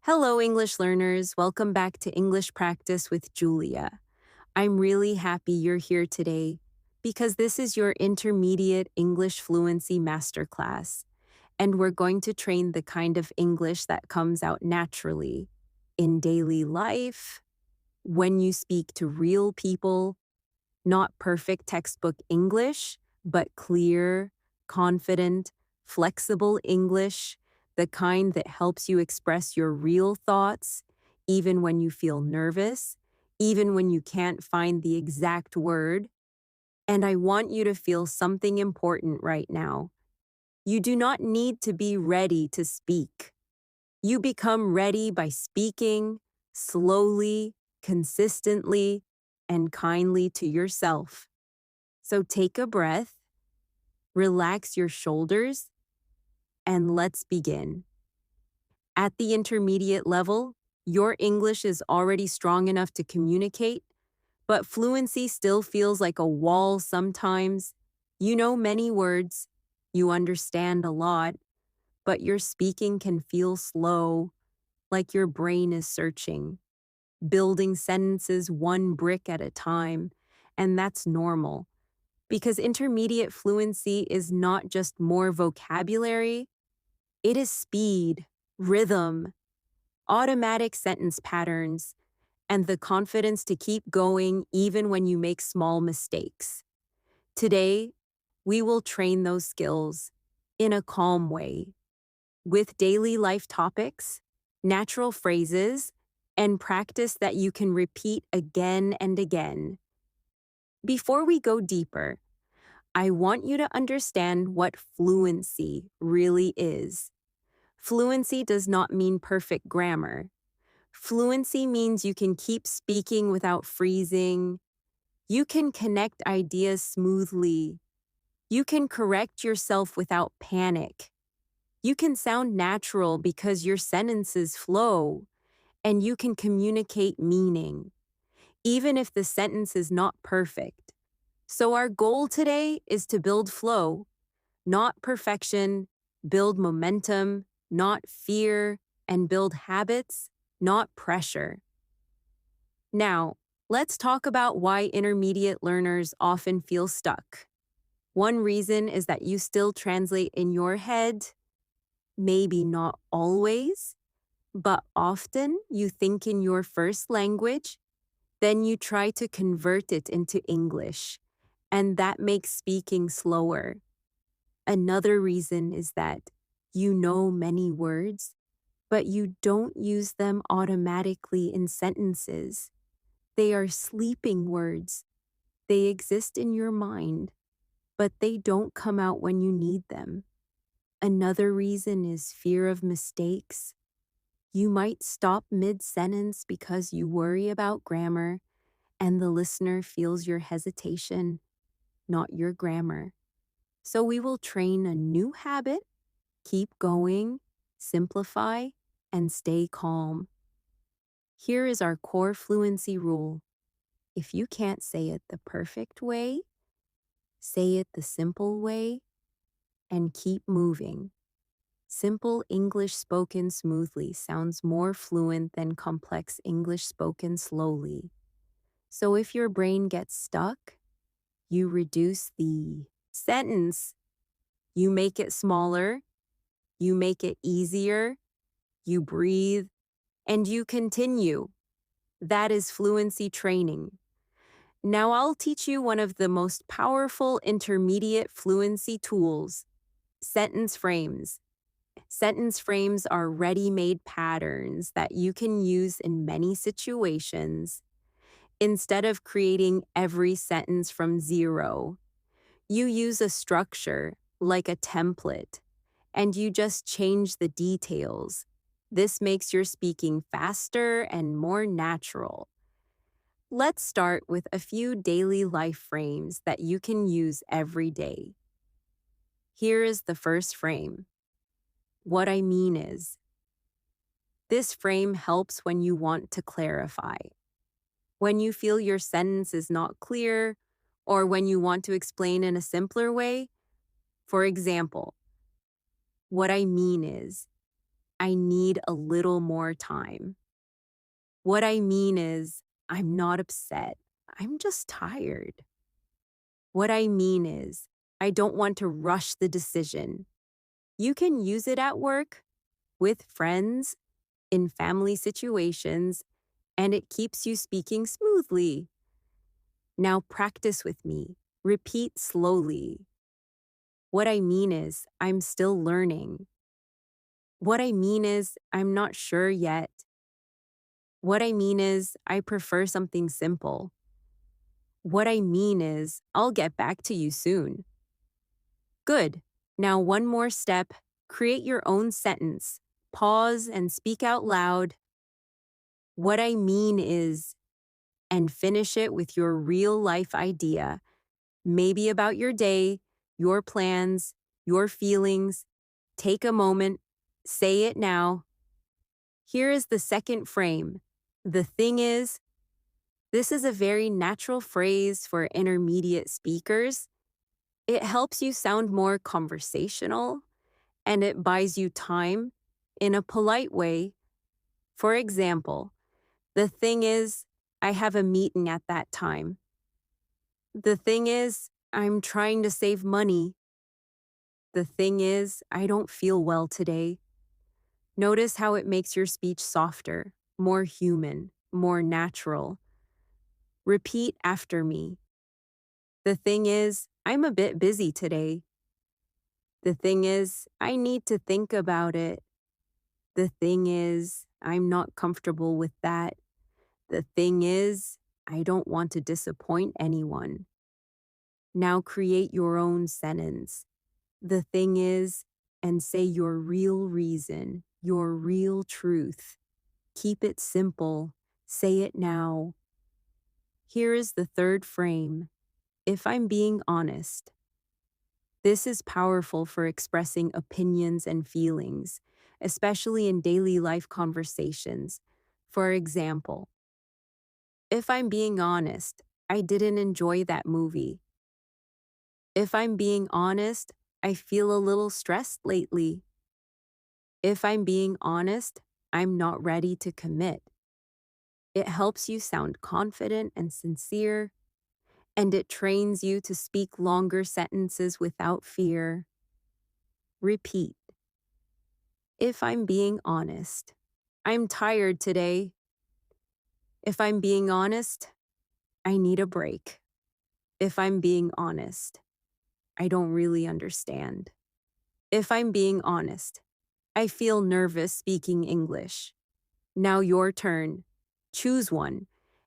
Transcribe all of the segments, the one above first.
Hello, English learners. Welcome back to English Practice with Julia. I'm really happy you're here today because this is your Intermediate English Fluency Masterclass, and we're going to train the kind of English that comes out naturally in daily life, when you speak to real people, not perfect textbook English, but clear, confident, flexible English, the kind that helps you express your real thoughts, even when you feel nervous, even when you can't find the exact word. And I want you to feel something important right now. You do not need to be ready to speak. You become ready by speaking slowly, consistently, and kindly to yourself. So take a breath, relax your shoulders, and let's begin. At the intermediate level, your English is already strong enough to communicate, but fluency still feels like a wall sometimes. You know many words, you understand a lot, but your speaking can feel slow, like your brain is searching, building sentences one brick at a time, and that's normal. Because intermediate fluency is not just more vocabulary, it is speed, rhythm, automatic sentence patterns, and the confidence to keep going even when you make small mistakes. Today, we will train those skills in a calm way, with daily life topics, natural phrases, and practice that you can repeat again and again. Before we go deeper, I want you to understand what fluency really is. Fluency does not mean perfect grammar. Fluency means you can keep speaking without freezing. You can connect ideas smoothly. You can correct yourself without panic. You can sound natural because your sentences flow, and you can communicate meaning, even if the sentence is not perfect. So our goal today is to build flow, not perfection, build momentum, not fear, and build habits, not pressure. Now, let's talk about why intermediate learners often feel stuck. One reason is that you still translate in your head, maybe not always, but often you think in your first language, then you try to convert it into English, and that makes speaking slower. Another reason is that you know many words, but you don't use them automatically in sentences. They are sleeping words. They exist in your mind, but they don't come out when you need them. Another reason is fear of mistakes. You might stop mid-sentence because you worry about grammar, and the listener feels your hesitation, not your grammar. So we will train a new habit: keep going, simplify, and stay calm. Here is our core fluency rule. If you can't say it the perfect way, say it the simple way, and keep moving. Simple English spoken smoothly sounds more fluent than complex English spoken slowly. So if your brain gets stuck, you reduce the sentence, you make it smaller, you make it easier, you breathe, and you continue. That is fluency training. Now I'll teach you one of the most powerful intermediate fluency tools: sentence frames. Sentence frames are ready-made patterns that you can use in many situations. Instead of creating every sentence from zero, you use a structure, like a template, and you just change the details. This makes your speaking faster and more natural. Let's start with a few daily life frames that you can use every day. Here is the first frame. What I mean is, this frame helps when you want to clarify. When you feel your sentence is not clear, or when you want to explain in a simpler way. For example, what I mean is, I need a little more time. What I mean is, I'm not upset. I'm just tired. What I mean is, I don't want to rush the decision. You can use it at work, with friends, in family situations, and it keeps you speaking smoothly. Now practice with me. Repeat slowly. What I mean is, I'm still learning. What I mean is, I'm not sure yet. What I mean is, I prefer something simple. What I mean is, I'll get back to you soon. Good. Now, one more step. Create your own sentence. Pause and speak out loud. What I mean is, and finish it with your real life idea, maybe about your day, your plans, your feelings. Take a moment. Say it now. Here is the second frame. The thing is, this is a very natural phrase for intermediate speakers. It helps you sound more conversational and it buys you time in a polite way. For example, the thing is, I have a meeting at that time. The thing is, I'm trying to save money. The thing is, I don't feel well today. Notice how it makes your speech softer, more human, more natural. Repeat after me. The thing is, I'm a bit busy today. The thing is, I need to think about it. The thing is, I'm not comfortable with that. The thing is, I don't want to disappoint anyone. Now create your own sentence. The thing is, and say your real reason, your real truth. Keep it simple. Say it now. Here is the third frame. If I'm being honest. This is powerful for expressing opinions and feelings, especially in daily life conversations. For example, if I'm being honest, I didn't enjoy that movie. If I'm being honest, I feel a little stressed lately. If I'm being honest, I'm not ready to commit. It helps you sound confident and sincere, and it trains you to speak longer sentences without fear. Repeat. If I'm being honest, I'm tired today. If I'm being honest, I need a break. If I'm being honest, I don't really understand. If I'm being honest, I feel nervous speaking English. Now your turn. Choose one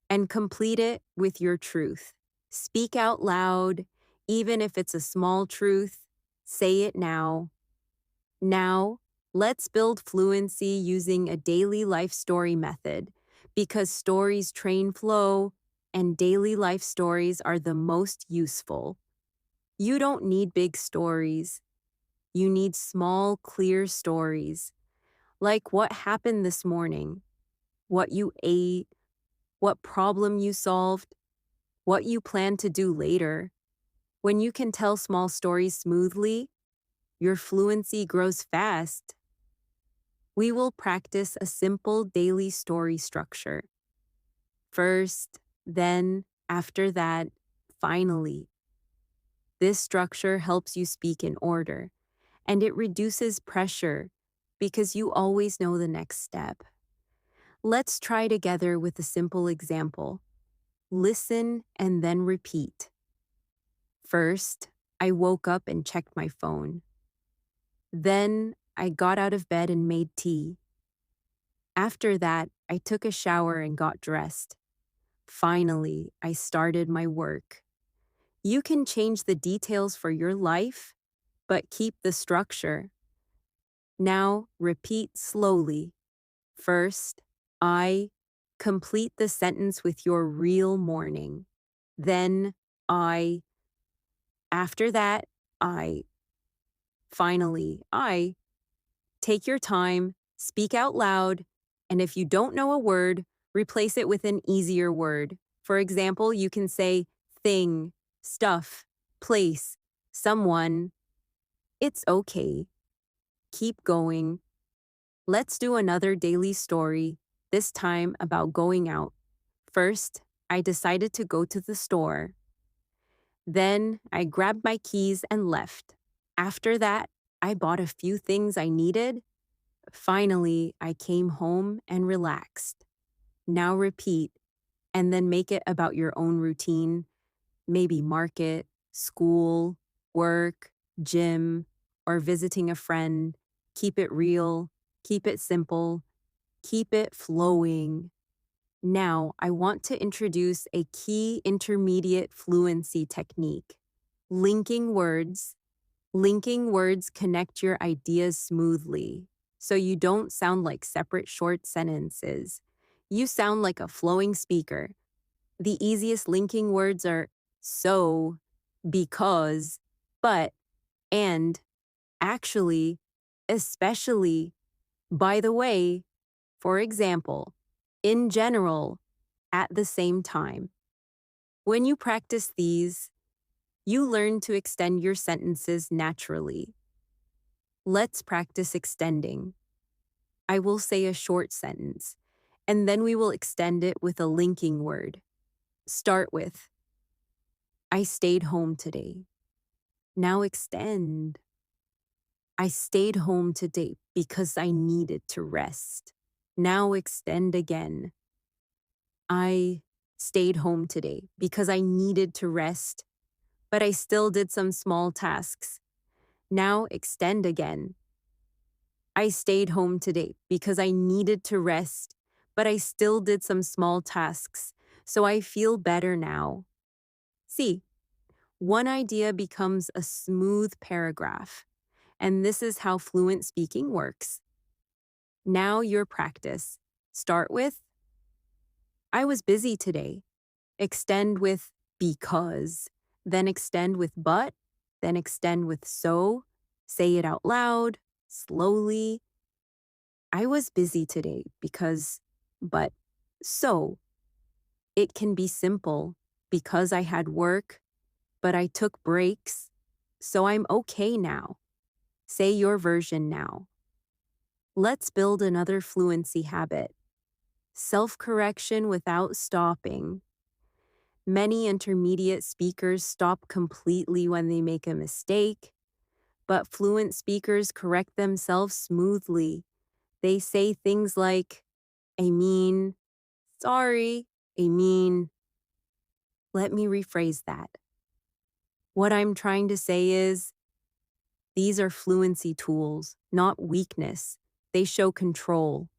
and complete it with your truth. Speak out loud, even if it's a small truth. Say it now. Now, let's build fluency using a daily life story method because stories train flow and daily life stories are the most useful. You don't need big stories. You need small, clear stories, like what happened this morning, what you ate, what problem you solved, what you plan to do later. When you can tell small stories smoothly, your fluency grows fast. We will practice a simple daily story structure. First, then, after that, finally. This structure helps you speak in order, and it reduces pressure because you always know the next step. Let's try together with a simple example. Listen and then repeat. First, I woke up and checked my phone. Then, I got out of bed and made tea. After that, I took a shower and got dressed. Finally, I started my work. You can change the details for your life, but keep the structure. Now, repeat slowly. First, I complete the sentence with your real morning. Then, I. After that, I. Finally, I. Take your time, speak out loud, and if you don't know a word, replace it with an easier word. For example, you can say thing, stuff, place, someone. It's okay. Keep going. Let's do another daily story, this time about going out. First, I decided to go to the store. Then, I grabbed my keys and left. After that, I bought a few things I needed. Finally, I came home and relaxed. Now repeat, and then make it about your own routine, maybe market, school, work, gym, or visiting a friend. Keep it real, keep it simple, keep it flowing. Now, I want to introduce a key intermediate fluency technique. Linking words. Linking words connect your ideas smoothly, so you don't sound like separate short sentences. You sound like a flowing speaker. The easiest linking words are so, because, but, and, actually, especially, by the way, for example, in general, at the same time. When you practice these, you learn to extend your sentences naturally. Let's practice extending. I will say a short sentence, and then we will extend it with a linking word. Start with, I stayed home today. Now extend. I stayed home today because I needed to rest. Now extend again. I stayed home today because I needed to rest, but I still did some small tasks. Now extend again. I stayed home today because I needed to rest, but I still did some small tasks, so I feel better now. See, one idea becomes a smooth paragraph, and this is how fluent speaking works. Now your practice. Start with, I was busy today. Extend with because, then extend with but, then extend with so. Say it out loud, slowly. I was busy today because, but, so. It can be simple, because I had work, but I took breaks, so I'm okay now. Say your version now. Let's build another fluency habit. Self-correction without stopping. Many intermediate speakers stop completely when they make a mistake, but fluent speakers correct themselves smoothly. They say things like, I mean, sorry, I mean. Let me rephrase that. What I'm trying to say is, these are fluency tools, not weakness. They show control.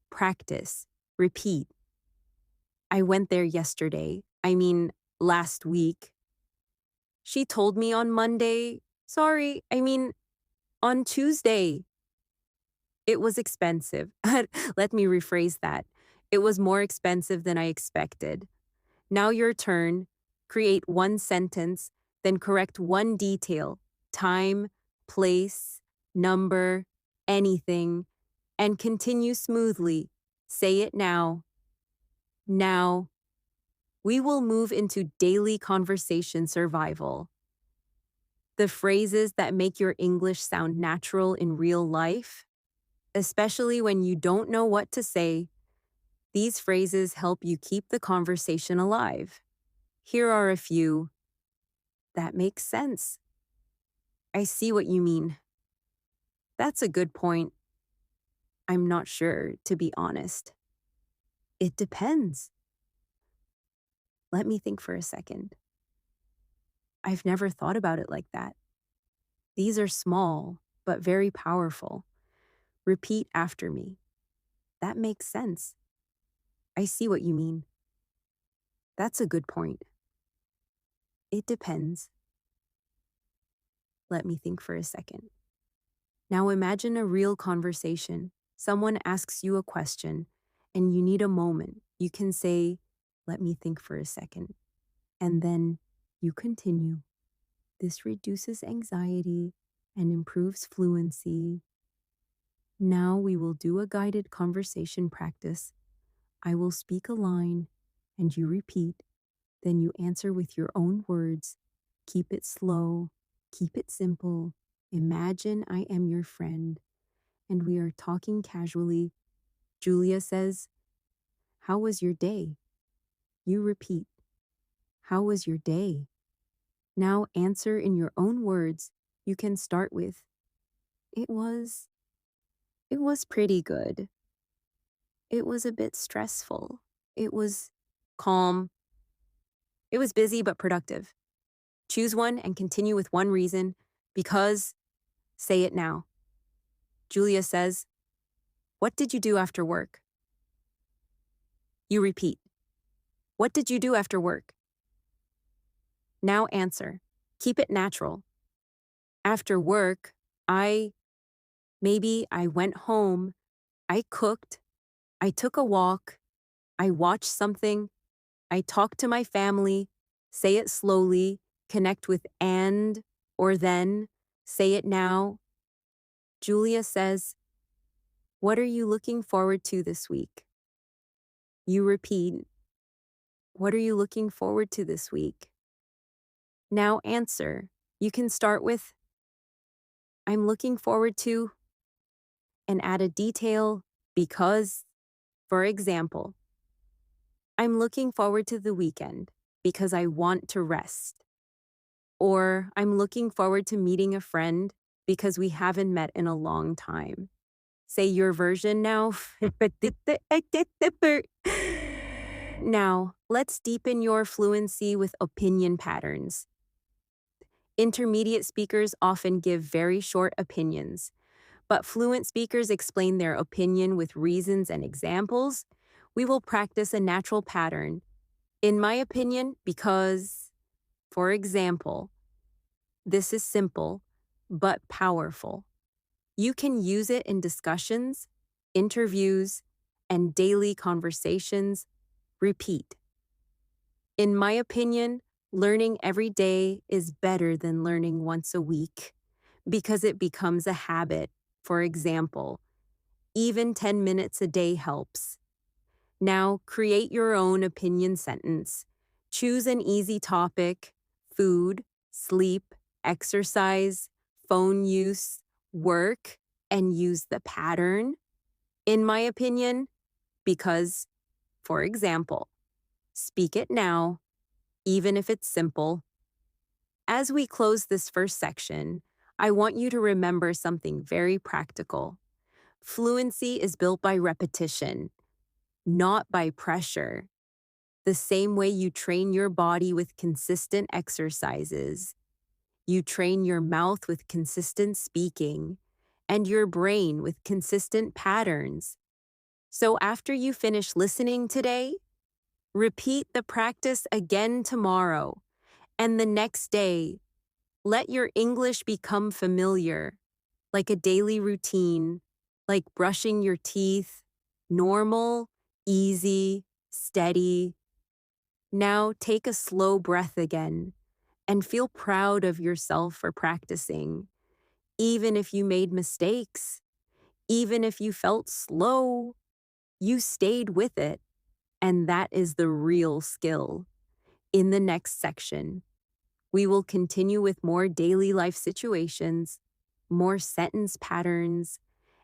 Practice. Repeat. I went there yesterday. Last week. She told me on Monday. Sorry, on Tuesday. It was expensive. Let me rephrase that. It was more expensive than I expected. Now your turn. Create one sentence, then correct one detail. Time, place, number, anything, and continue smoothly. Say it now. Now, we will move into daily conversation survival. The phrases that make your English sound natural in real life, especially when you don't know what to say. These phrases help you keep the conversation alive. Here are a few. That makes sense. I see what you mean. That's a good point. I'm not sure, to be honest. It depends. Let me think for a second. I've never thought about it like that. These are small, but very powerful. Repeat after me. That makes sense. I see what you mean. That's a good point. It depends. Let me think for a second. Now imagine a real conversation. Someone asks you a question, and you need a moment. You can say, let me think for a second. And then you continue. This reduces anxiety and improves fluency. Now we will do a guided conversation practice. I will speak a line, and you repeat. Then you answer with your own words. Keep it slow. Keep it simple. Imagine I am your friend, and we are talking casually. Julia says, "How was your day?" You repeat, "How was your day?" Now answer in your own words. You can start with, "It was, it was pretty good. It was a bit stressful. It was calm. It was busy but productive." Choose one and continue with one reason. Because, say it now. Julia says, "What did you do after work?" You repeat, "What did you do after work?" Now answer. Keep it natural. After work, maybe I went home, I cooked, I took a walk, I watched something, I talked to my family. Say it slowly, connect with and or then. Say it now. Julia says, "What are you looking forward to this week?" You repeat, "What are you looking forward to this week?" Now answer. You can start with, "I'm looking forward to," and add a detail because, for example, "I'm looking forward to the weekend because I want to rest." Or, "I'm looking forward to meeting a friend because we haven't met in a long time." Say your version now. Now, let's deepen your fluency with opinion patterns. Intermediate speakers often give very short opinions, but fluent speakers explain their opinion with reasons and examples. We will practice a natural pattern. In my opinion, because, for example, this is simple but powerful. You can use it in discussions, interviews, and daily conversations. Repeat. In my opinion, learning every day is better than learning once a week because it becomes a habit. For example, even 10 minutes a day helps. Now, create your own opinion sentence. Choose an easy topic: food, sleep, exercise, phone use, work, and use the pattern. In my opinion, because, for example, speak it now, even if it's simple. As we close this first section, I want you to remember something very practical. Fluency is built by repetition, not by pressure. The same way you train your body with consistent exercises, you train your mouth with consistent speaking, and your brain with consistent patterns. So after you finish listening today, repeat the practice again tomorrow and the next day. Let your English become familiar, like a daily routine, like brushing your teeth, normal, easy, steady. Now take a slow breath again and feel proud of yourself for practicing. Even if you made mistakes, even if you felt slow, you stayed with it. And that is the real skill. In the next section, we will continue with more daily life situations, more sentence patterns,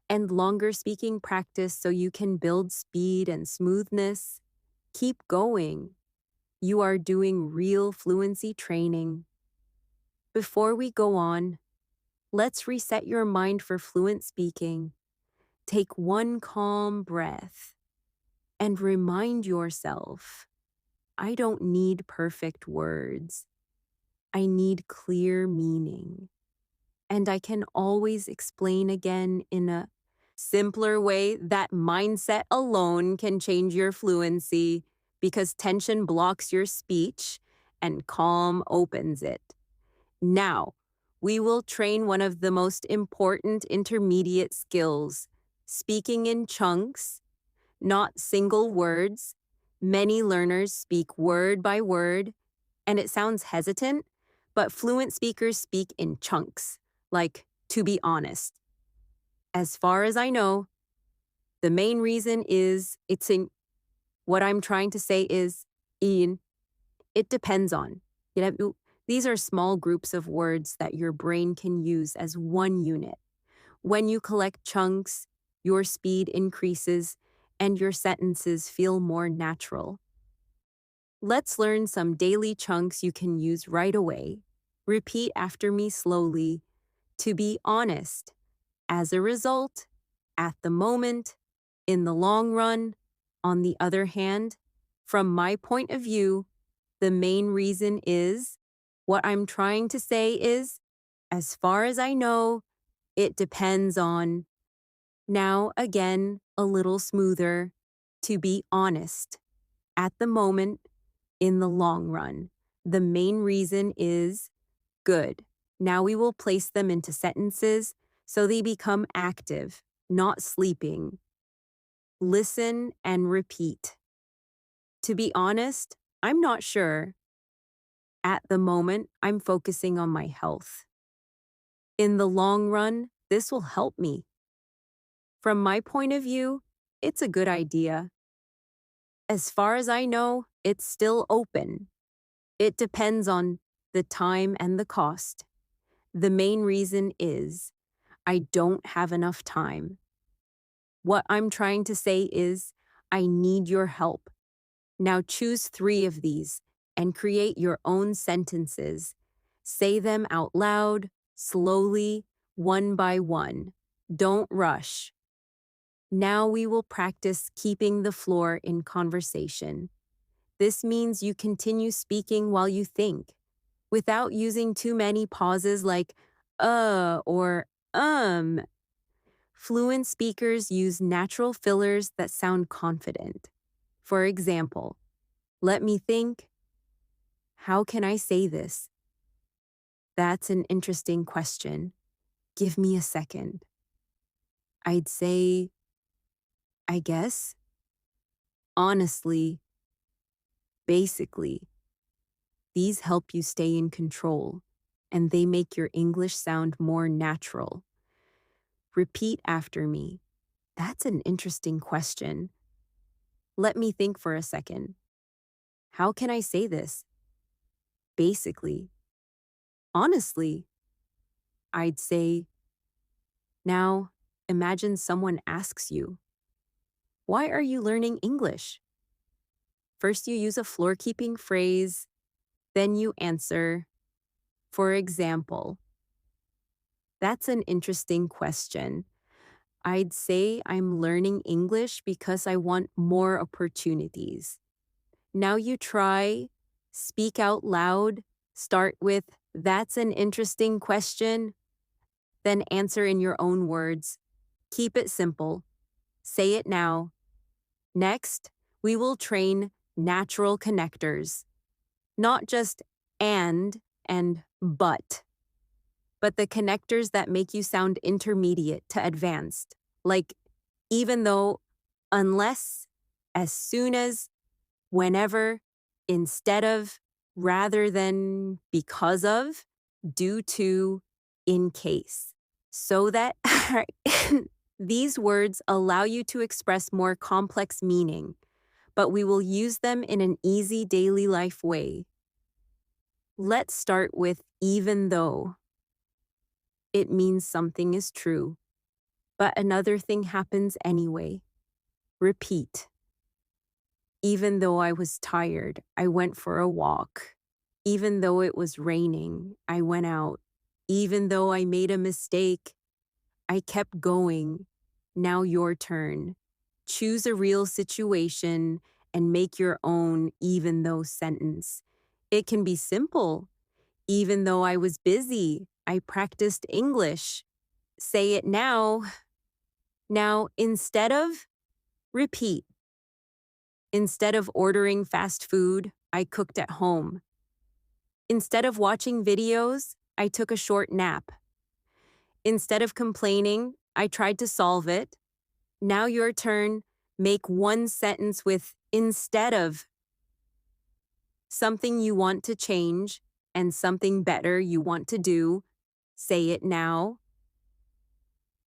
and longer speaking practice so you can build speed and smoothness. Keep going. You are doing real fluency training. Before we go on, let's reset your mind for fluent speaking. Take one calm breath and remind yourself, I don't need perfect words. I need clear meaning. And I can always explain again in a simpler way. That mindset alone can change your fluency because tension blocks your speech and calm opens it. Now, we will train one of the most important intermediate skills, speaking in chunks, not single words. Many learners speak word by word, and it sounds hesitant, but fluent speakers speak in chunks, like, to be honest. As far as I know, the main reason is it's in what I'm trying to say is in it depends on. You know, these are small groups of words that your brain can use as one unit. When you collect chunks, your speed increases and your sentences feel more natural. Let's learn some daily chunks you can use right away. Repeat after me slowly. To be honest. As a result, at the moment, in the long run, on the other hand, from my point of view, the main reason is, what I'm trying to say is, as far as I know, it depends on. Now again, a little smoother. To be honest. At the moment, in the long run, the main reason is good. Now we will place them into sentences so they become active, not sleeping. Listen and repeat. To be honest, I'm not sure. At the moment, I'm focusing on my health. In the long run, this will help me. From my point of view, it's a good idea. As far as I know, it's still open. It depends on the time and the cost. The main reason is I don't have enough time. What I'm trying to say is I need your help. Now choose 3 of these and create your own sentences. Say them out loud, slowly, one by one. Don't rush. Now we will practice keeping the floor in conversation. This means you continue speaking while you think, without using too many pauses like or Fluent speakers use natural fillers that sound confident. For example, let me think. How can I say this? That's an interesting question. Give me a second. I'd say, I guess, honestly, basically. These help you stay in control, and they make your English sound more natural. Repeat after me. That's an interesting question. Let me think for a second. How can I say this? Basically. Honestly. I'd say, now, imagine someone asks you, why are you learning English? First, you use a floor-keeping phrase, then you answer, for example. That's an interesting question. I'd say I'm learning English because I want more opportunities. Now you try, speak out loud, start with, that's an interesting question, then answer in your own words. Keep it simple. Say it now. Next, we will train natural connectors. Not just and but the connectors that make you sound intermediate to advanced, like even though, unless, as soon as, whenever, instead of, rather than, because of, due to, in case. So that these words allow you to express more complex meaning, but we will use them in an easy daily life way. Let's start with even though. It means something is true, but another thing happens anyway. Repeat. Even though I was tired, I went for a walk. Even though it was raining, I went out. Even though I made a mistake, I kept going. Now your turn. Choose a real situation and make your own even though sentence. It can be simple. Even though I was busy, I practiced English. Say it now. Now, instead of, repeat. Instead of ordering fast food, I cooked at home. Instead of watching videos, I took a short nap. Instead of complaining, I tried to solve it. Now your turn. Make one sentence with instead of. Something you want to change and something better you want to do. Say it now.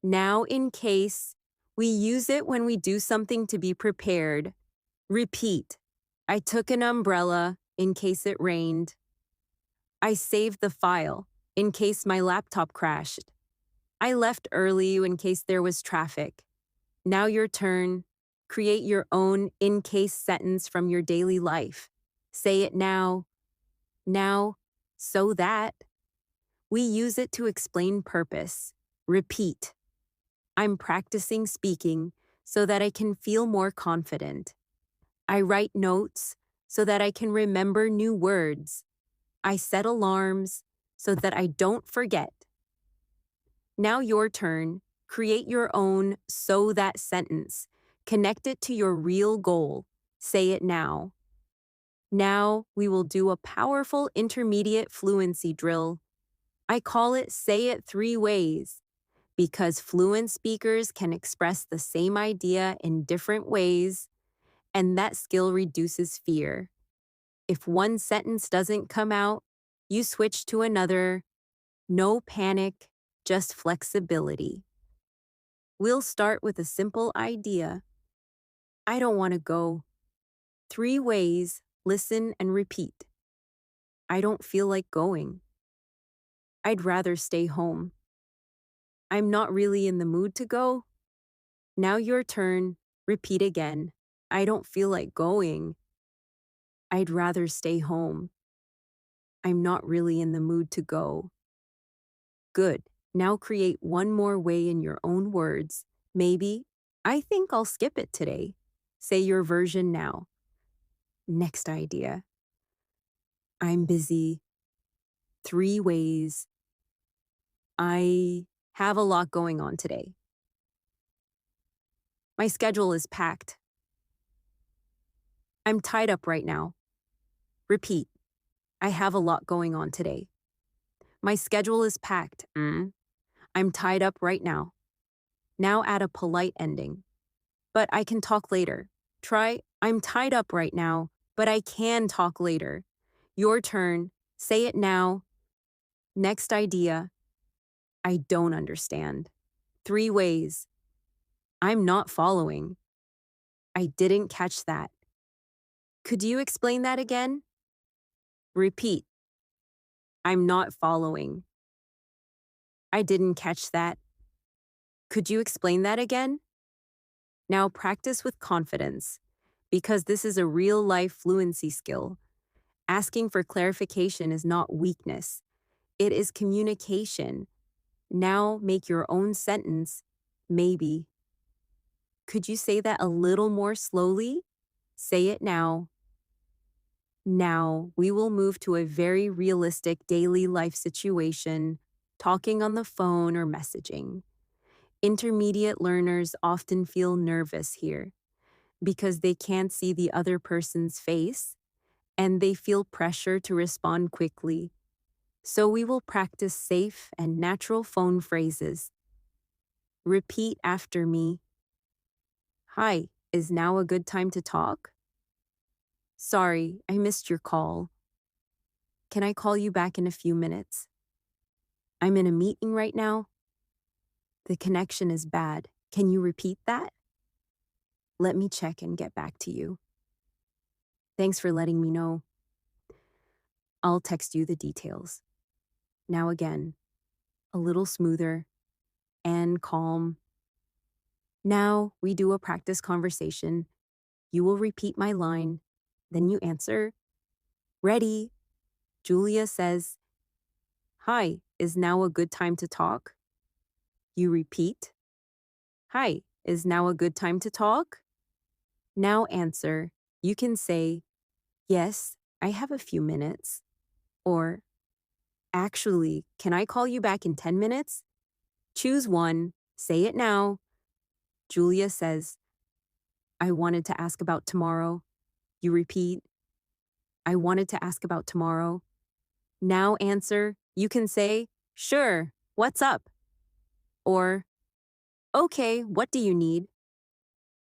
Now, in case, we use it when we do something to be prepared. Repeat. I took an umbrella in case it rained. I saved the file in case my laptop crashed. I left early in case there was traffic. Now your turn. Create your own in case sentence from your daily life. Say it now. Now, so that. We use it to explain purpose. Repeat. I'm practicing speaking so that I can feel more confident. I write notes so that I can remember new words. I set alarms so that I don't forget. Now your turn. Create your own so that sentence. Connect it to your real goal. Say it now. Now we will do a powerful intermediate fluency drill. I call it Say It 3 Ways because fluent speakers can express the same idea in different ways, and that skill reduces fear. If one sentence doesn't come out, you switch to another. No panic, just flexibility. We'll start with a simple idea. I don't want to go. 3 ways, listen and repeat. I don't feel like going. I'd rather stay home. I'm not really in the mood to go. Now your turn, repeat again. I don't feel like going. I'd rather stay home. I'm not really in the mood to go. Good. Now create one more way in your own words. Maybe, I think I'll skip it today. Say your version now. Next idea. I'm busy. 3 ways. I have a lot going on today. My schedule is packed. I'm tied up right now. Repeat. I have a lot going on today. My schedule is packed. I'm tied up right now. Now add a polite ending. But I can talk later. Try, I'm tied up right now, but I can talk later. Your turn. Say it now. Next idea. I don't understand. 3 ways. I'm not following. I didn't catch that. Could you explain that again? Repeat. I'm not following. I didn't catch that. Could you explain that again? Now practice with confidence, because this is a real-life fluency skill. Asking for clarification is not weakness. It is communication. Now make your own sentence, maybe. Could you say that a little more slowly? Say it now. Now we will move to a very realistic daily life situation, talking on the phone or messaging. Intermediate learners often feel nervous here because they can't see the other person's face and they feel pressure to respond quickly. So we will practice safe and natural phone phrases. Repeat after me. Hi, is now a good time to talk? Sorry, I missed your call. Can I call you back in a few minutes? I'm in a meeting right now. The connection is bad. Can you repeat that? Let me check and get back to you. Thanks for letting me know. I'll text you the details. Now again, a little smoother and calm. Now we do a practice conversation. You will repeat my line, then you answer. Ready? Julia says, Hi, is now a good time to talk? You repeat. Hi, is now a good time to talk? Now answer. You can say, Yes, I have a few minutes. Or, Actually, can I call you back in 10 minutes? Choose one. Say it now. Julia says, I wanted to ask about tomorrow. You repeat, I wanted to ask about tomorrow. Now answer. You can say, Sure, what's up? Or, Okay, what do you need?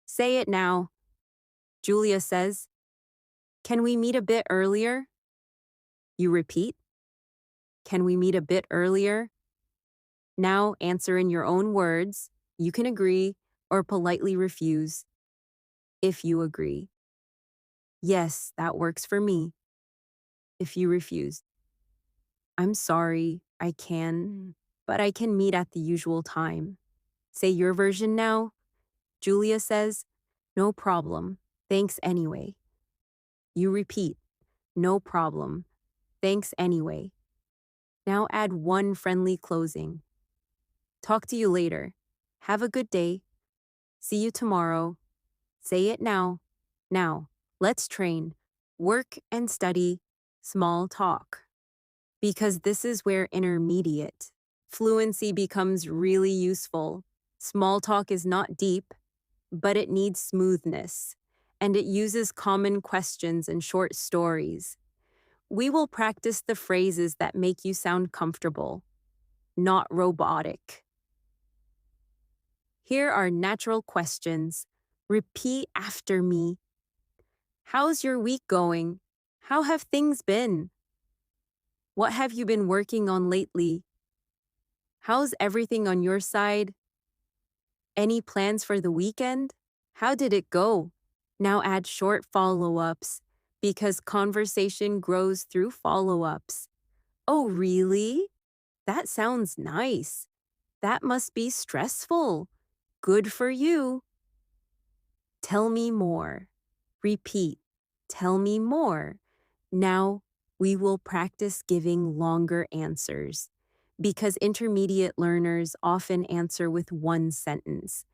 Say it now. Julia says, Can we meet a bit earlier? You repeat, Can we meet a bit earlier? Now answer in your own words. You can agree or politely refuse. If you agree, Yes, that works for me. If you refuse, I'm sorry, I can. but I can meet at the usual time. Say your version now. Julia says, no problem. Thanks anyway. You repeat, no problem. Thanks anyway. Now add one friendly closing. Talk to you later. Have a good day. See you tomorrow. Say it now. Now, let's train. Work and study. Small talk. Because this is where intermediate fluency becomes really useful. Small talk is not deep, but it needs smoothness, and it uses common questions and short stories. We will practice the phrases that make you sound comfortable, not robotic. Here are natural questions. Repeat after me. How's your week going? How have things been? What have you been working on lately? How's everything on your side? Any plans for the weekend? How did it go? Now add short follow-ups, because conversation grows through follow-ups. Oh, really? That sounds nice. That must be stressful. Good for you. Tell me more. Repeat. Tell me more. Now, we will practice giving longer answers, because intermediate learners often answer with one sentence,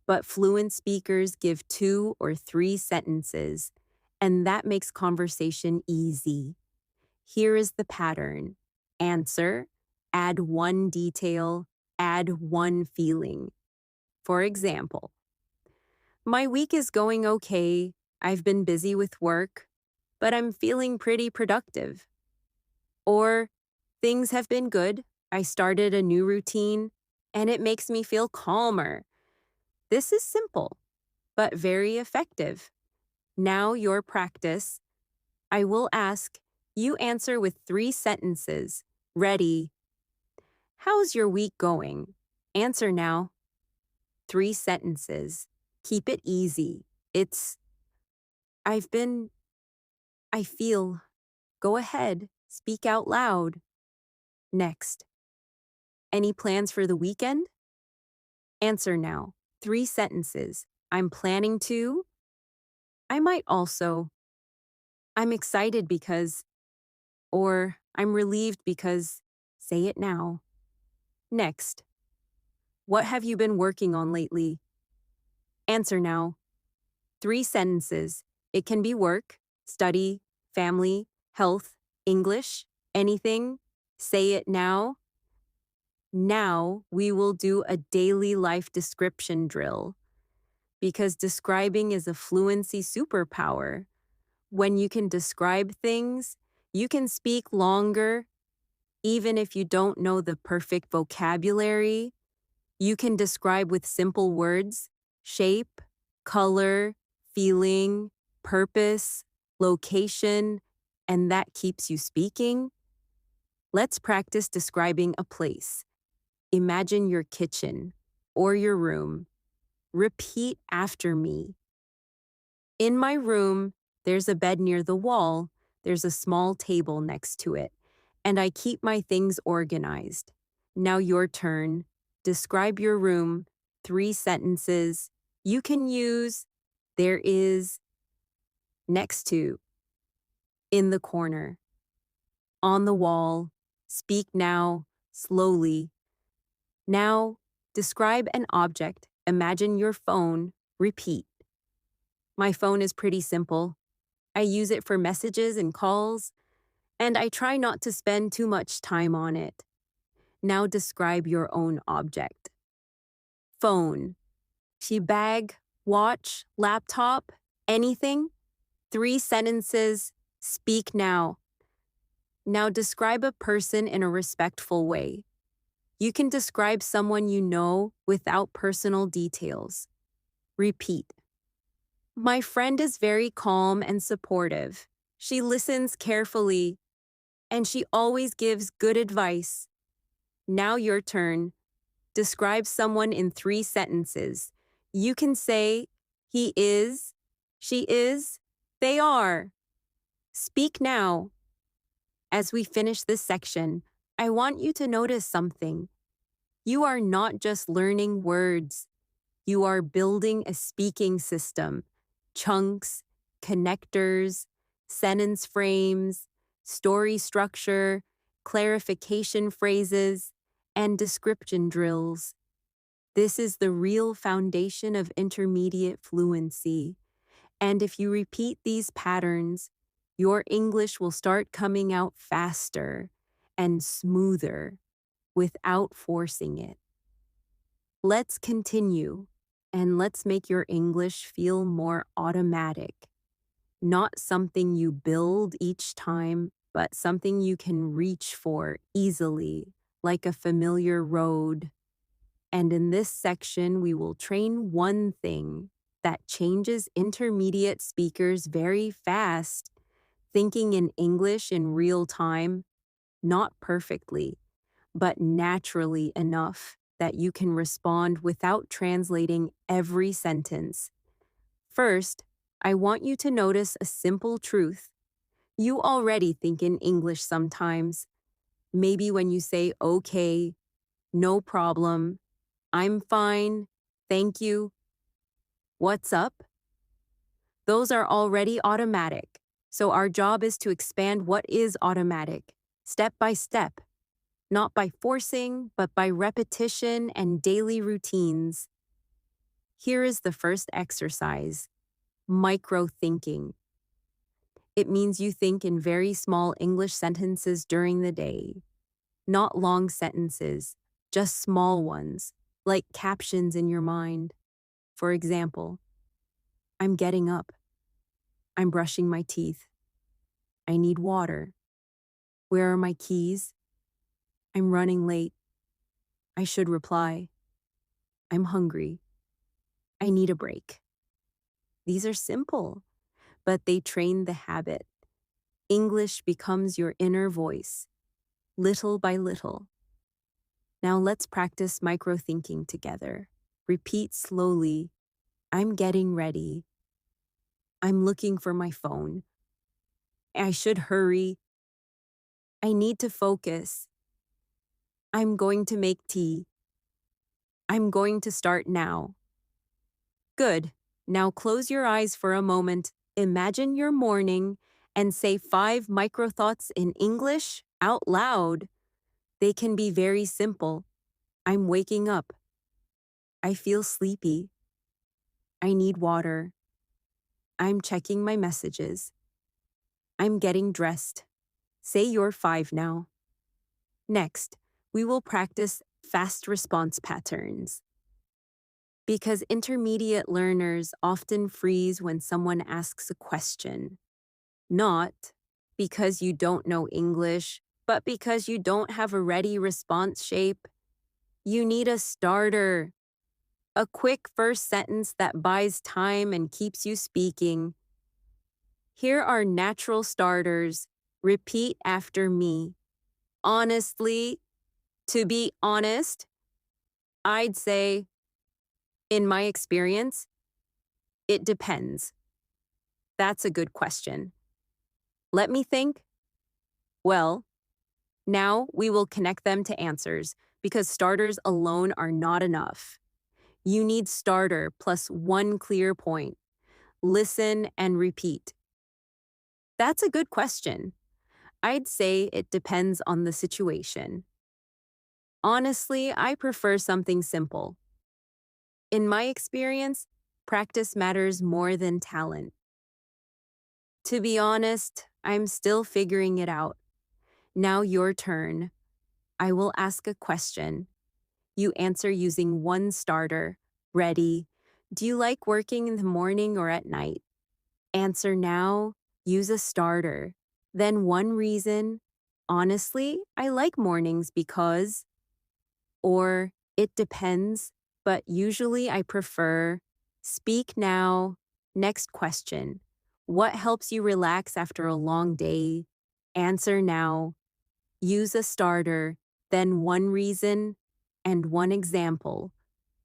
but fluent speakers give 2 or 3 sentences, and that makes conversation easy. Here is the pattern. Answer, add one detail, add one feeling. For example, my week is going okay. I've been busy with work, but I'm feeling pretty productive. Or, things have been good. I started a new routine, and it makes me feel calmer. This is simple, but very effective. Now your practice. I will ask, you answer with 3 sentences. Ready? How's your week going? Answer now. 3 sentences. Keep it easy. It's, I feel. Go ahead. Speak out loud. Next. Any plans for the weekend? Answer now. 3 sentences. I'm planning to. I might also. I'm excited because. Or I'm relieved because. Say it now. Next. What have you been working on lately? Answer now. 3 sentences. It can be work, study, family, health, English, anything. Say it now. Now we will do a daily life description drill, because describing is a fluency superpower. When you can describe things, you can speak longer. Even if you don't know the perfect vocabulary, you can describe with simple words, shape, color, feeling, purpose, location, and that keeps you speaking. Let's practice describing a place. Imagine your kitchen or your room. Repeat after me. In my room, there's a bed near the wall. There's a small table next to it, and I keep my things organized. Now your turn. Describe your room. 3 sentences. You can use there is, next to, in the corner, on the wall. Speak now, slowly. Now, describe an object. Imagine your phone. Repeat. My phone is pretty simple. I use it for messages and calls, and I try not to spend too much time on it. Now describe your own object. Phone. Bag, watch, laptop, anything. 3 sentences. Speak now. Now describe a person in a respectful way. You can describe someone you know without personal details. Repeat. My friend is very calm and supportive. She listens carefully, and she always gives good advice. Now your turn. Describe someone in 3 sentences. You can say, he is, she is, they are. Speak now. As we finish this section, I want you to notice something. You are not just learning words, you are building a speaking system, chunks, connectors, sentence frames, story structure, clarification phrases, and description drills. This is the real foundation of intermediate fluency. And if you repeat these patterns, your English will start coming out faster and smoother without forcing it. Let's continue, and let's make your English feel more automatic. Not something you build each time, but something you can reach for easily, like a familiar road. And in this section, we will train one thing that changes intermediate speakers very fast, thinking in English in real time, not perfectly, but naturally enough that you can respond without translating every sentence. First, I want you to notice a simple truth. You already think in English sometimes. Maybe when you say okay, no problem, I'm fine, thank you, what's up? Those are already automatic. So our job is to expand what is automatic, step by step, not by forcing, but by repetition and daily routines. Here is the first exercise, micro thinking. It means you think in very small English sentences during the day, not long sentences, just small ones, like captions in your mind. For example, I'm getting up. I'm brushing my teeth. I need water. Where are my keys? I'm running late. I should reply. I'm hungry. I need a break. These are simple, but they train the habit. English becomes your inner voice, little by little. Now let's practice micro thinking together. Repeat slowly. I'm getting ready. I'm looking for my phone. I should hurry. I need to focus. I'm going to make tea. I'm going to start now. Good. Now close your eyes for a moment. Imagine your morning and say 5 micro thoughts in English out loud. They can be very simple. I'm waking up. I feel sleepy. I need water. I'm checking my messages. I'm getting dressed. Say your 5 now. Next, we will practice fast response patterns. Because intermediate learners often freeze when someone asks a question. Not because you don't know English, but because you don't have a ready response shape. You need a starter, a quick first sentence that buys time and keeps you speaking. Here are natural starters. Repeat after me. Honestly, to be honest, I'd say, in my experience, it depends. That's a good question. Let me think. Well, now we will connect them to answers because starters alone are not enough. You need starter plus one clear point. Listen and repeat. That's a good question. I'd say it depends on the situation. Honestly, I prefer something simple. In my experience, practice matters more than talent. To be honest, I'm still figuring it out. Now your turn. I will ask a question. You answer using one starter. Ready? Do you like working in the morning or at night? Answer now. Use a starter. Then one reason. Honestly, I like mornings because. Or it depends, but usually I prefer. Speak now. Next question. What helps you relax after a long day? Answer now. Use a starter, then one reason and one example.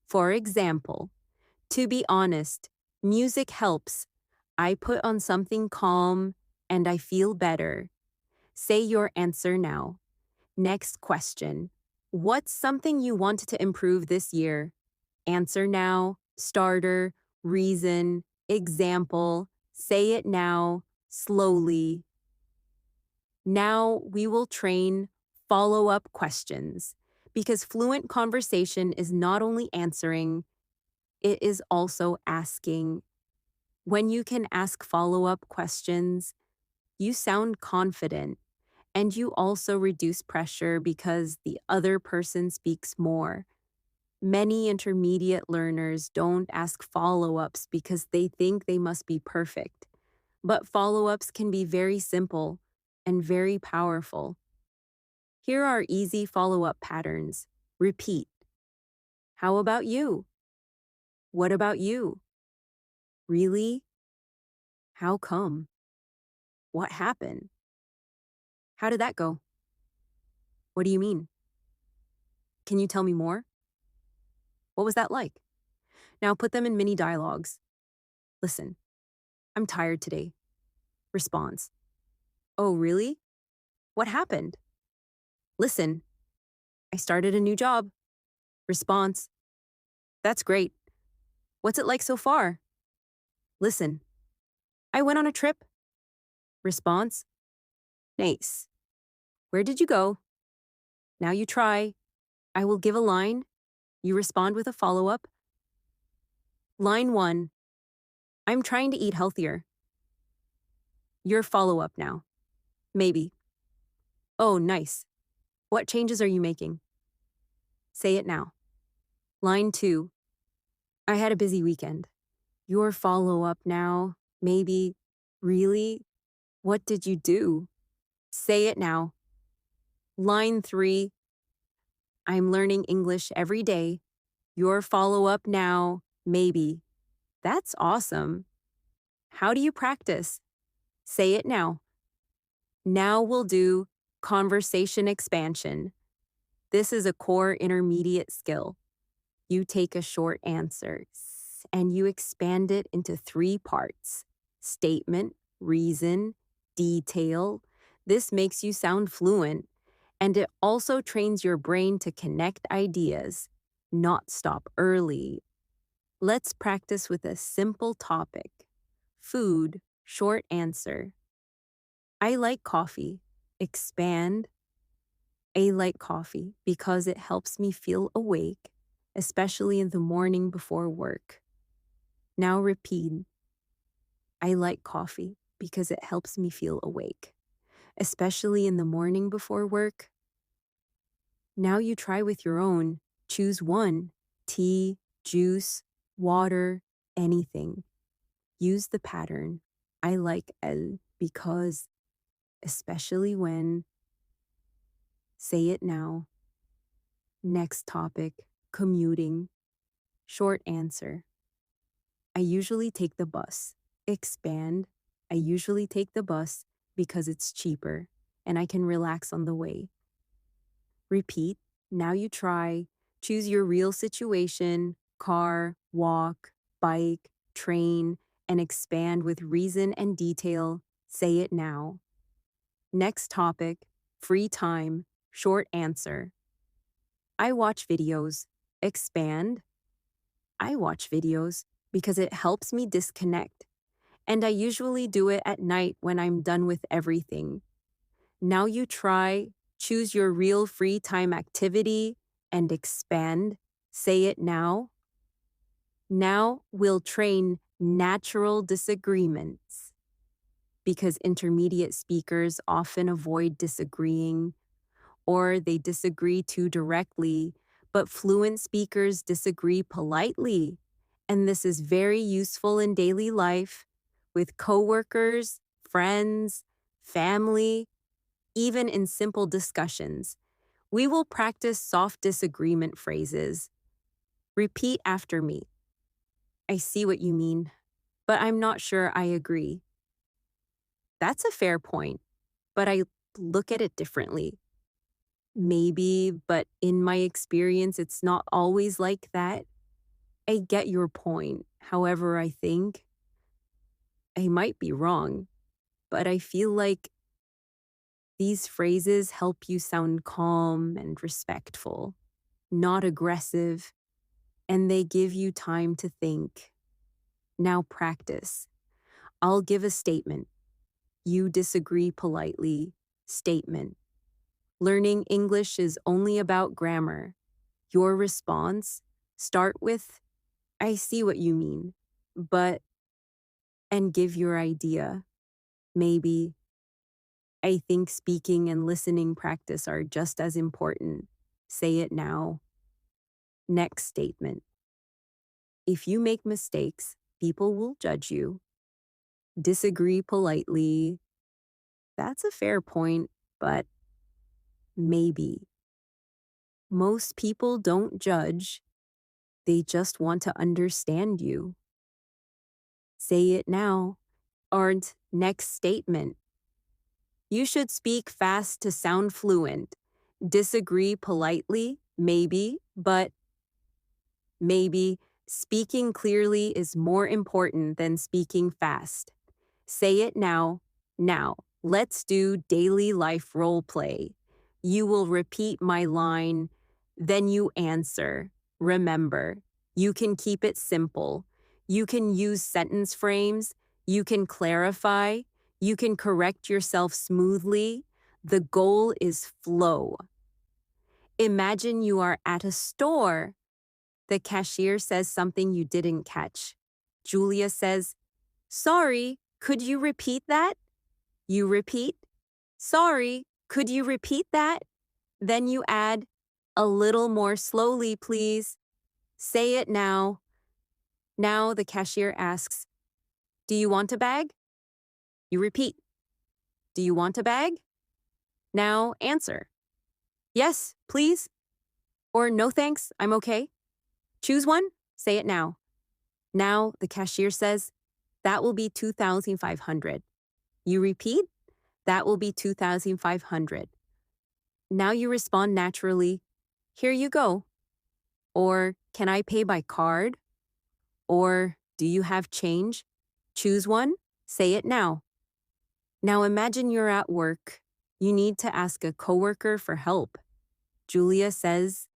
For example, to be honest, music helps. I put on something calm and I feel better. Say your answer now. Next question. What's something you wanted to improve this year? Answer now, starter, reason, example, say it now, slowly. Now we will train follow up questions because fluent conversation is not only answering, it is also asking. When you can ask follow up questions, you sound confident and you also reduce pressure because the other person speaks more. Many intermediate learners don't ask follow ups because they think they must be perfect. But follow ups can be very simple and very powerful. Here are easy follow up patterns. Repeat. How about you? What about you? Really? How come? What happened? How did that go? What do you mean? Can you tell me more? What was that like? Now put them in mini dialogues. Listen, I'm tired today. Response. Oh, really? What happened? Listen, I started a new job. Response. That's great. What's it like so far? Listen, I went on a trip. Response. Nice. Where did you go? Now you try. I will give a line. You respond with a follow up. Line 1. I'm trying to eat healthier. Your follow up now. Maybe. Oh, nice. What changes are you making? Say it now. Line 2. I had a busy weekend. Your follow up now. Maybe. Really? What did you do? Say it now. Line 3. I'm learning English every day. Your follow up now. Maybe. That's awesome. How do you practice? Say it now. Now we'll do conversation expansion. This is a core intermediate skill. You take a short answer and you expand it into 3 parts: statement, reason, detail. This makes you sound fluent, and it also trains your brain to connect ideas, not stop early. Let's practice with a simple topic. Food, short answer. I like coffee. Expand. I like coffee because it helps me feel awake, especially in the morning before work. Now repeat. I like coffee because it helps me feel awake, especially in the morning before work. Now you try with your own. Choose one: tea, juice, water, anything. Use the pattern. I like el because, especially when. Say it now. Next topic, commuting. Short answer. I usually take the bus. Expand. I usually take the bus because it's cheaper and I can relax on the way. Repeat. Now you try. Choose your real situation: car, walk, bike, train, and expand with reason and detail. Say it now. Next topic, free time. Short answer. I watch videos. Expand. I watch videos because it helps me disconnect, and I usually do it at night when I'm done with everything. Now you try, choose your real free time activity, and expand. Say it now. Now we'll train natural disagreements because intermediate speakers often avoid disagreeing or they disagree too directly, but fluent speakers disagree politely. And this is very useful in daily life with coworkers, friends, family, even in simple discussions. We will practice soft disagreement phrases. Repeat after me. I see what you mean, but I'm not sure I agree. That's a fair point, but I look at it differently. Maybe, but in my experience, it's not always like that. I get your point. However, I think I might be wrong, but I feel like These phrases help you sound calm and respectful, not aggressive, and they give you time to think. Now practice. I'll give a statement. You disagree politely. Statement. Learning English is only about grammar. Your response, start with, I see what you mean, but, and give your idea. Maybe, I think speaking and listening practice are just as important. Say it now. Next statement. If you make mistakes, people will judge you. Disagree politely. That's a fair point, but maybe. Most people don't judge. They just want to understand you. Say it now. Aren't next statement. You should speak fast to sound fluent. Disagree politely, maybe, but maybe speaking clearly is more important than speaking fast. Say it now. Now, let's do daily life role play. You will repeat my line, then you answer. Remember, you can keep it simple. You can use sentence frames. You can clarify. You can correct yourself smoothly. The goal is flow. Imagine you are at a store. The cashier says something you didn't catch. Julia says, "Sorry, could you repeat that?" You repeat, "Sorry, could you repeat that?" Then you add, "A little more slowly, please." Say it now. Now the cashier asks, "Do you want a bag?" You repeat, "Do you want a bag?" Now answer, "Yes, please," or "No thanks, I'm okay." Choose one, say it now. Now the cashier says, "That will be 2,500. You repeat, "That will be 2,500. Now you respond naturally, "Here you go." Or, "Can I pay by card?" Or, "Do you have change?" Choose one, say it now. Now imagine you're at work. You need to ask a coworker for help. Julia says,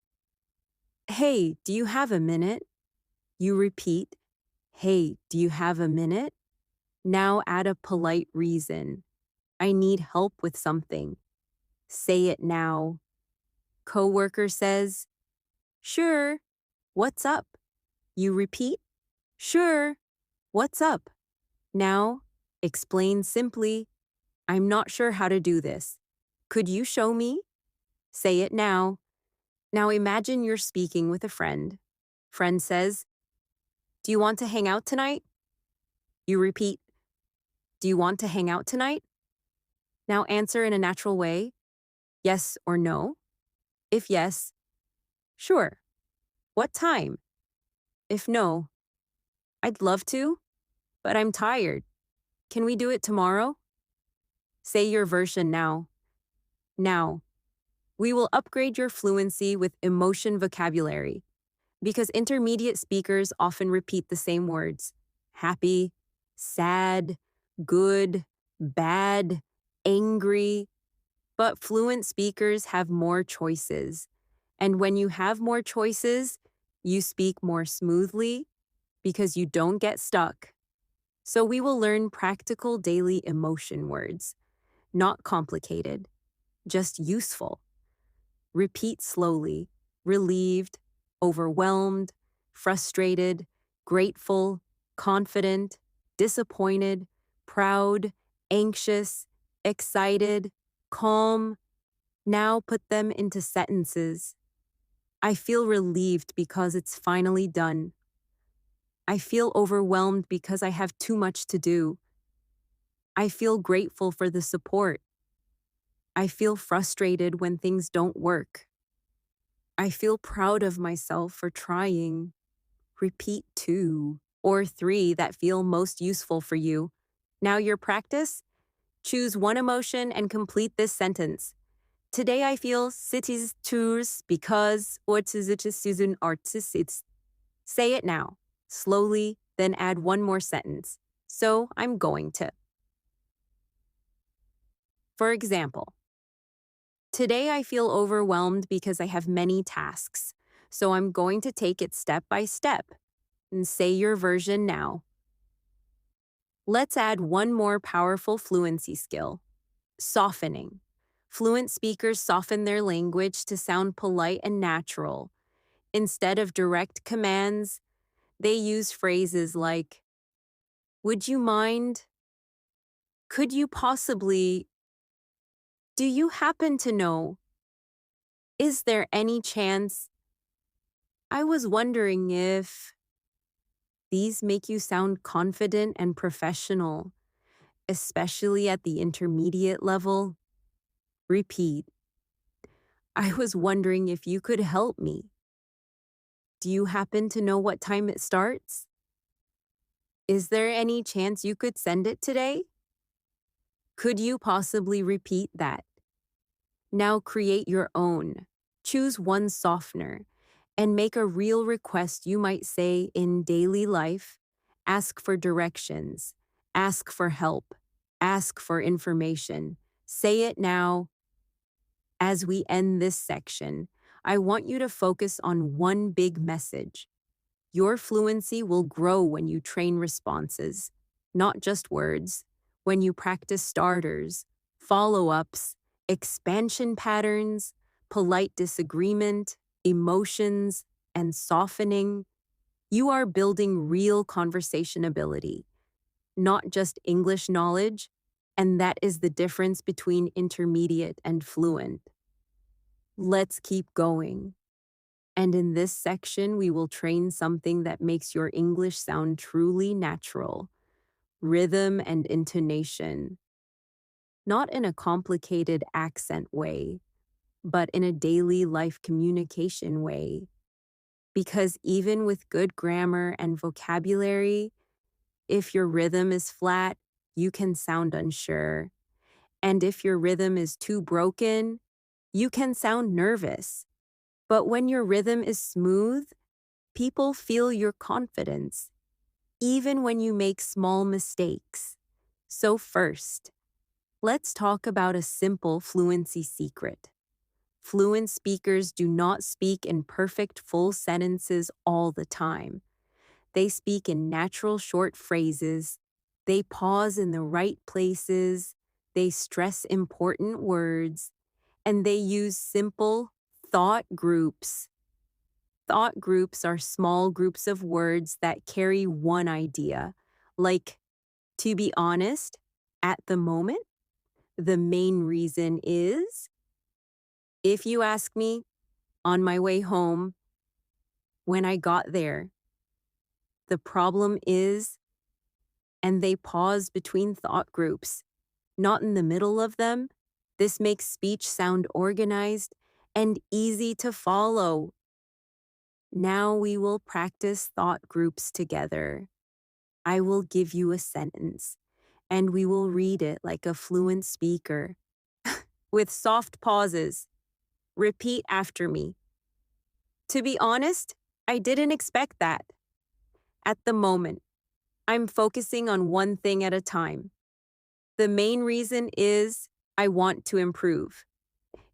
"Hey, do you have a minute?" You repeat, "Hey, do you have a minute?" Now add a polite reason. "I need help with something." Say it now. Coworker says, "Sure. What's up?" You repeat, "Sure. What's up?" Now, explain simply, "I'm not sure how to do this. Could you show me?" Say it now. Now imagine you're speaking with a friend. Friend says, "Do you want to hang out tonight?" You repeat, "Do you want to hang out tonight?" Now answer in a natural way, yes or no. If yes, sure. What time? If no, I'd love to, but I'm tired. Can we do it tomorrow? Say your version now. Now, we will upgrade your fluency with emotion vocabulary because intermediate speakers often repeat the same words: happy, sad, good, bad, angry. But fluent speakers have more choices. And when you have more choices, you speak more smoothly because you don't get stuck. So we will learn practical daily emotion words, not complicated, just useful. Repeat slowly: relieved, overwhelmed, frustrated, grateful, confident, disappointed, proud, anxious, excited, calm. Now put them into sentences. I feel relieved because it's finally done. I feel overwhelmed because I have too much to do. I feel grateful for the support. I feel frustrated when things don't work. I feel proud of myself for trying. Repeat 2 or 3 that feel most useful for you. Now your practice? Choose one emotion and complete this sentence. Today I feel cities tours because what is it season artists it's. Say it now, slowly, then add one more sentence. So I'm going to. For example, Today I feel overwhelmed because I have many tasks, so I'm going to take it step by step and say your version now. Let's add one more powerful fluency skill: softening. Fluent speakers soften their language to sound polite and natural. Instead of direct commands, they use phrases like, "Would you mind? Could you possibly? Do you happen to know? Is there any chance? I was wondering if." These make you sound confident and professional, especially at the intermediate level. Repeat. I was wondering if you could help me. Do you happen to know what time it starts? Is there any chance you could send it today? Could you possibly repeat that? Now create your own. Choose one softener and make a real request you might say in daily life. Ask for directions. Ask for help. Ask for information. Say it now. As we end this section, I want you to focus on one big message. Your fluency will grow when you train responses, not just words, when you practice starters, follow-ups, expansion patterns, polite disagreement, emotions, and softening. You are building real conversation ability, not just English knowledge, and that is the difference between intermediate and fluent. Let's keep going. And in this section, we will train something that makes your English sound truly natural: rhythm and intonation. Not in a complicated accent way, but in a daily life communication way. Because even with good grammar and vocabulary, if your rhythm is flat, you can sound unsure. And if your rhythm is too broken, you can sound nervous. But when your rhythm is smooth, people feel your confidence, even when you make small mistakes. So first, let's talk about a simple fluency secret. Fluent speakers do not speak in perfect full sentences all the time. They speak in natural short phrases. They pause in the right places. They stress important words. And they use simple thought groups. Thought groups are small groups of words that carry one idea, like, to be honest, at the moment, the main reason is. If you ask me, on my way home, when I got there, the problem is. And they pause between thought groups, not in the middle of them. This makes speech sound organized and easy to follow. Now we will practice thought groups together. I will give you a sentence, and we will read it like a fluent speaker, with soft pauses. Repeat after me. To be honest, I didn't expect that. At the moment, I'm focusing on one thing at a time. The main reason is I want to improve.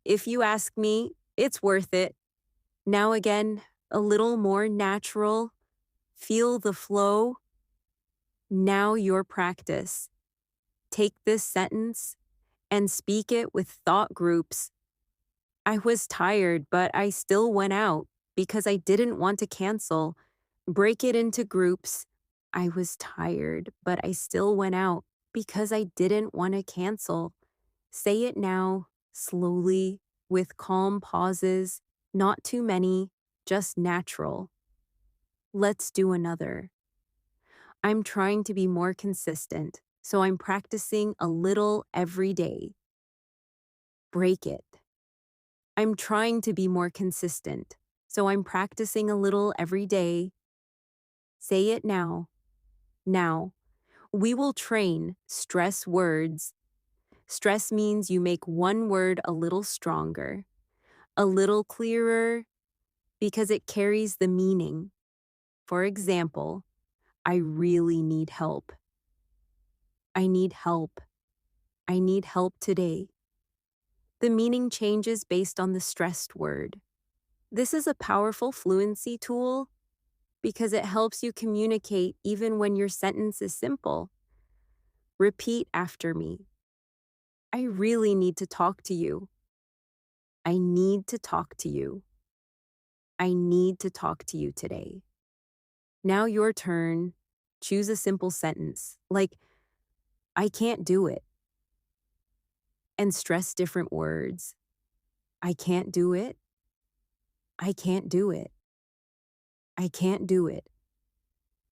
If you ask me, it's worth it. Now again, a little more natural. Feel the flow. Now your practice. Take this sentence and speak it with thought groups. I was tired, but I still went out because I didn't want to cancel. Break it into groups. I was tired, but I still went out because I didn't want to cancel. Say it now, slowly, with calm pauses, not too many, just natural. Let's do another. I'm trying to be more consistent, so I'm practicing a little every day. Break it. I'm trying to be more consistent, so I'm practicing a little every day. Say it now. Now, we will train stress words. Stress means you make one word a little stronger, a little clearer, because it carries the meaning. For example, I really need help. I need help. I need help today. The meaning changes based on the stressed word. This is a powerful fluency tool because it helps you communicate even when your sentence is simple. Repeat after me. I really need to talk to you. I need to talk to you. I need to talk to you today. Now your turn. Choose a simple sentence, like, I can't do it, and stress different words. I can't do it. I can't do it. I can't do it.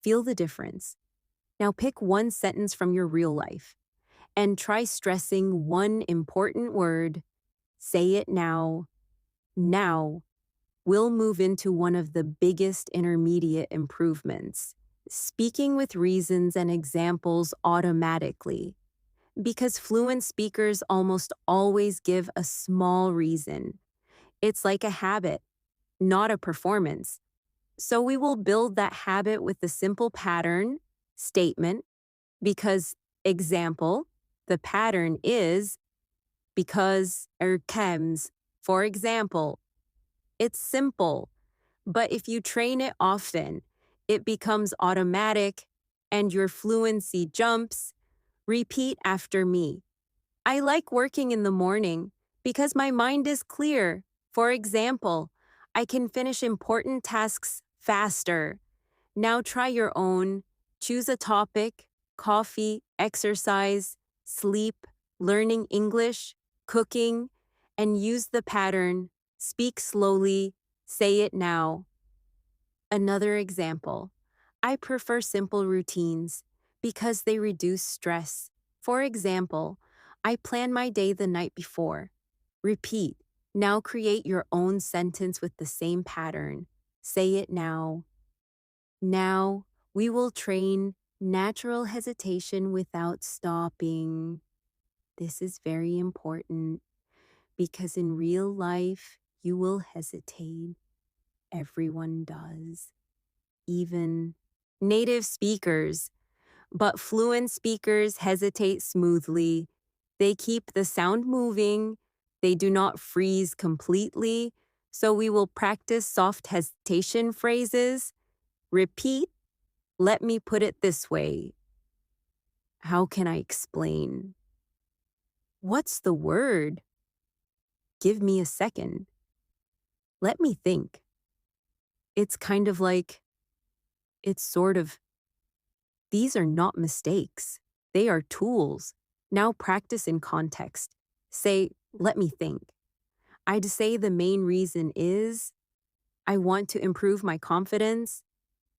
Feel the difference. Now pick one sentence from your real life and try stressing one important word. Say it now. Now, we'll move into one of the biggest intermediate improvements, speaking with reasons and examples automatically. Because fluent speakers almost always give a small reason. It's like a habit, not a performance. So we will build that habit with the simple pattern, statement, because example, the pattern is because or comes. For example, it's simple, but if you train it often, it becomes automatic and your fluency jumps. Repeat after me. I like working in the morning because my mind is clear. For example, I can finish important tasks faster. Now try your own. Choose a topic: coffee, exercise, sleep, learning English, cooking, and use the pattern. Speak slowly, say it now. Another example: I prefer simple routines because they reduce stress. For example, I plan my day the night before. Repeat. Now create your own sentence with the same pattern. Say it now. Now, we will train natural hesitation without stopping. This is very important because in real life, you will hesitate. Everyone does. Even native speakers, but fluent speakers hesitate smoothly. They keep the sound moving. They do not freeze completely. So we will practice soft hesitation phrases. Repeat. Let me put it this way. How can I explain? What's the word? Give me a second. Let me think. It's kind of like, it's sort of. These are not mistakes. They are tools. Now practice in context. Say, let me think. I'd say the main reason is I want to improve my confidence.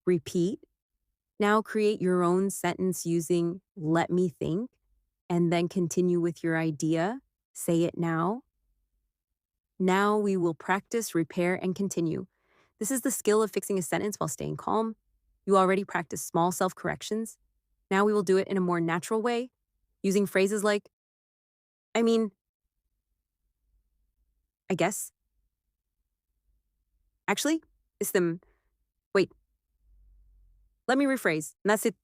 Repeat. Now create your own sentence using let me think, and then continue with your idea. Say it now. Now we will practice, repair, and continue. This is the skill of fixing a sentence while staying calm. You already practice small self-corrections. Now we will do it in a more natural way, using phrases like, I mean, I guess. Actually, it's them. Wait, let me rephrase. And that's it.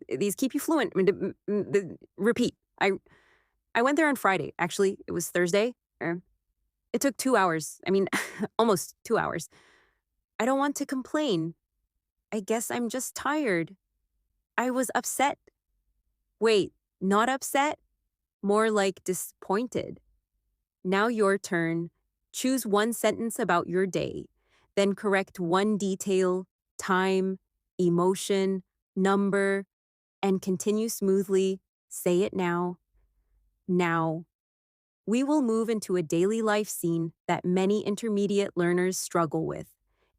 These keep you fluent. I mean, repeat. I went there on Friday. Actually, it was Thursday. It took 2 hours. I mean, almost 2 hours. I don't want to complain. I guess I'm just tired. I was upset. Wait, not upset? More like disappointed. Now your turn. Choose one sentence about your day, then correct one detail, time, emotion, number, and continue smoothly. Say it now. Now. We will move into a daily life scene that many intermediate learners struggle with.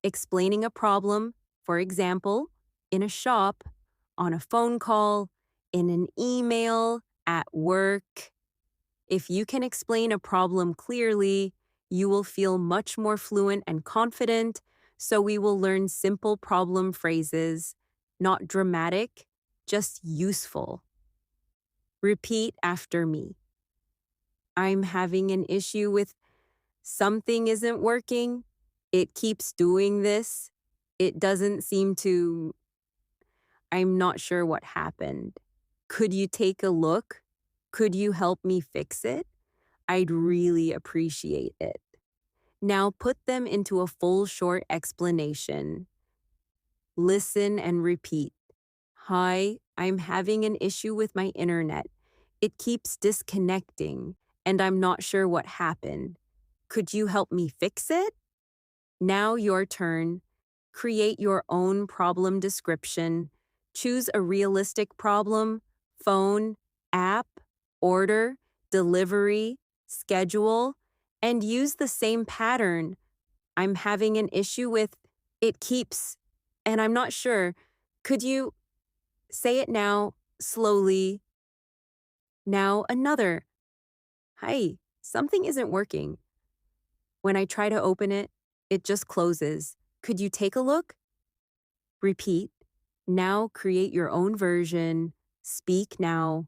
Explaining a problem, for example, in a shop, on a phone call, in an email, at work. If you can explain a problem clearly, you will feel much more fluent and confident, so we will learn simple problem phrases, not dramatic, just useful. Repeat after me. I'm having an issue with something isn't working. It keeps doing this. It doesn't seem to. I'm not sure what happened. Could you take a look? Could you help me fix it? I'd really appreciate it. Now put them into a full short explanation. Listen and repeat. Hi, I'm having an issue with my internet. It keeps disconnecting, and I'm not sure what happened. Could you help me fix it? Now your turn. Create your own problem description. Choose a realistic problem, phone, app, order, delivery, schedule, and use the same pattern. I'm having an issue with it keeps, and I'm not sure. Could you say it now, slowly? Now another. Hi, something isn't working. When I try to open it, it just closes. Could you take a look? Repeat. Now create your own version. Speak now.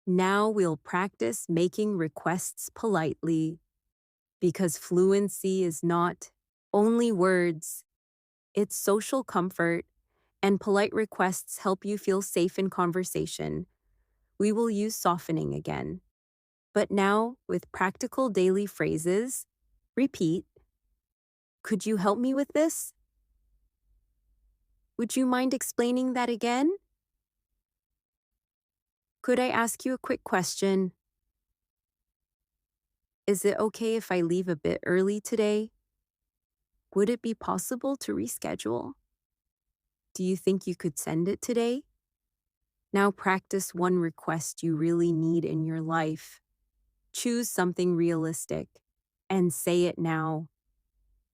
Now we'll practice making requests politely, because fluency is not only words, it's social comfort, and polite requests help you feel safe in conversation. We will use softening again. But now, with practical daily phrases, repeat. Could you help me with this? Would you mind explaining that again? Could I ask you a quick question? Is it okay if I leave a bit early today? Would it be possible to reschedule? Do you think you could send it today? Now practice one request you really need in your life. Choose something realistic and say it now.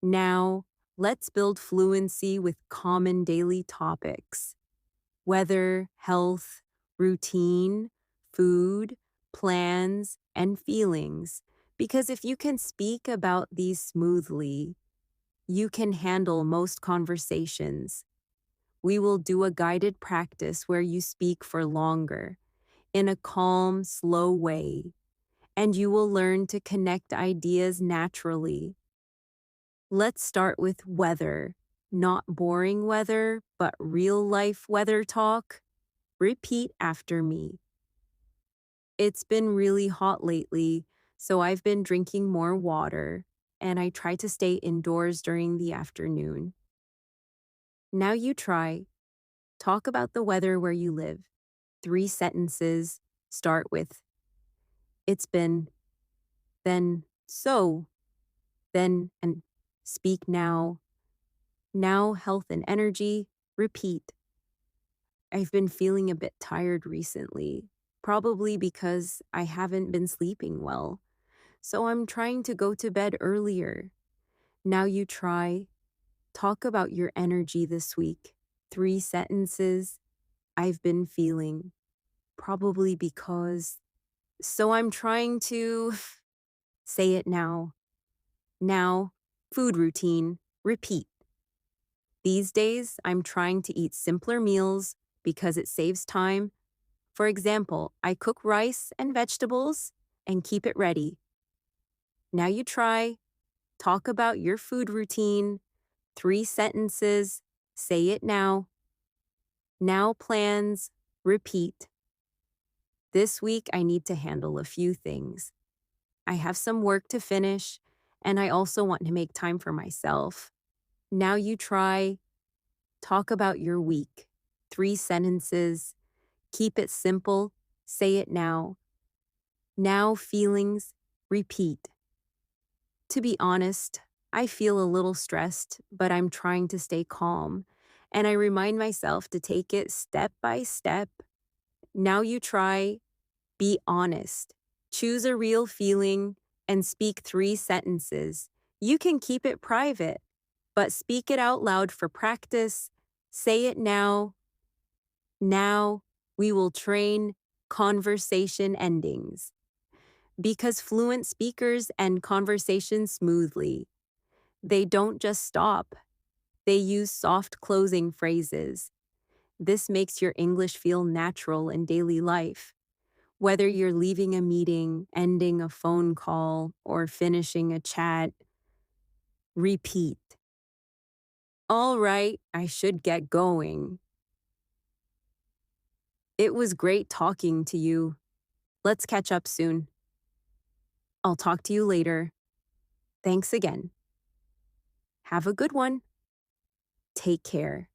Now, let's build fluency with common daily topics: weather, health, routine, food, plans, and feelings. Because if you can speak about these smoothly, you can handle most conversations. We will do a guided practice where you speak for longer, in a calm, slow way, and you will learn to connect ideas naturally. Let's start with weather. Not boring weather, but real life weather talk. Repeat after me. It's been really hot lately, so I've been drinking more water, and I try to stay indoors during the afternoon. Now you try. Talk about the weather where you live. 3 sentences. Start with it's been, then, so, then, and speak now. Now, health and energy. Repeat. I've been feeling a bit tired recently, probably because I haven't been sleeping well. So I'm trying to go to bed earlier. Now you try. Talk about your energy this week. 3 sentences. I've been feeling. Probably because. So I'm trying to. Say it now. Now, food routine. Repeat. These days, I'm trying to eat simpler meals because it saves time. For example, I cook rice and vegetables and keep it ready. Now you try. Talk about your food routine. 3 sentences. Say it now. Now plans. Repeat. This week I need to handle a few things. I have some work to finish, and I also want to make time for myself. Now you try. Talk about your week. 3 sentences. Keep it simple. Say it now. Now feelings. Repeat. To be honest, I feel a little stressed, but I'm trying to stay calm, and I remind myself to take it step by step. Now you try. Be honest. Choose a real feeling and speak 3 sentences. You can keep it private, but speak it out loud for practice. Say it now. Now we will train conversation endings. Because fluent speakers end conversations smoothly. They don't just stop. They use soft closing phrases. This makes your English feel natural in daily life. Whether you're leaving a meeting, ending a phone call, or finishing a chat, repeat. All right, I should get going. It was great talking to you. Let's catch up soon. I'll talk to you later. Thanks again. Have a good one. Take care.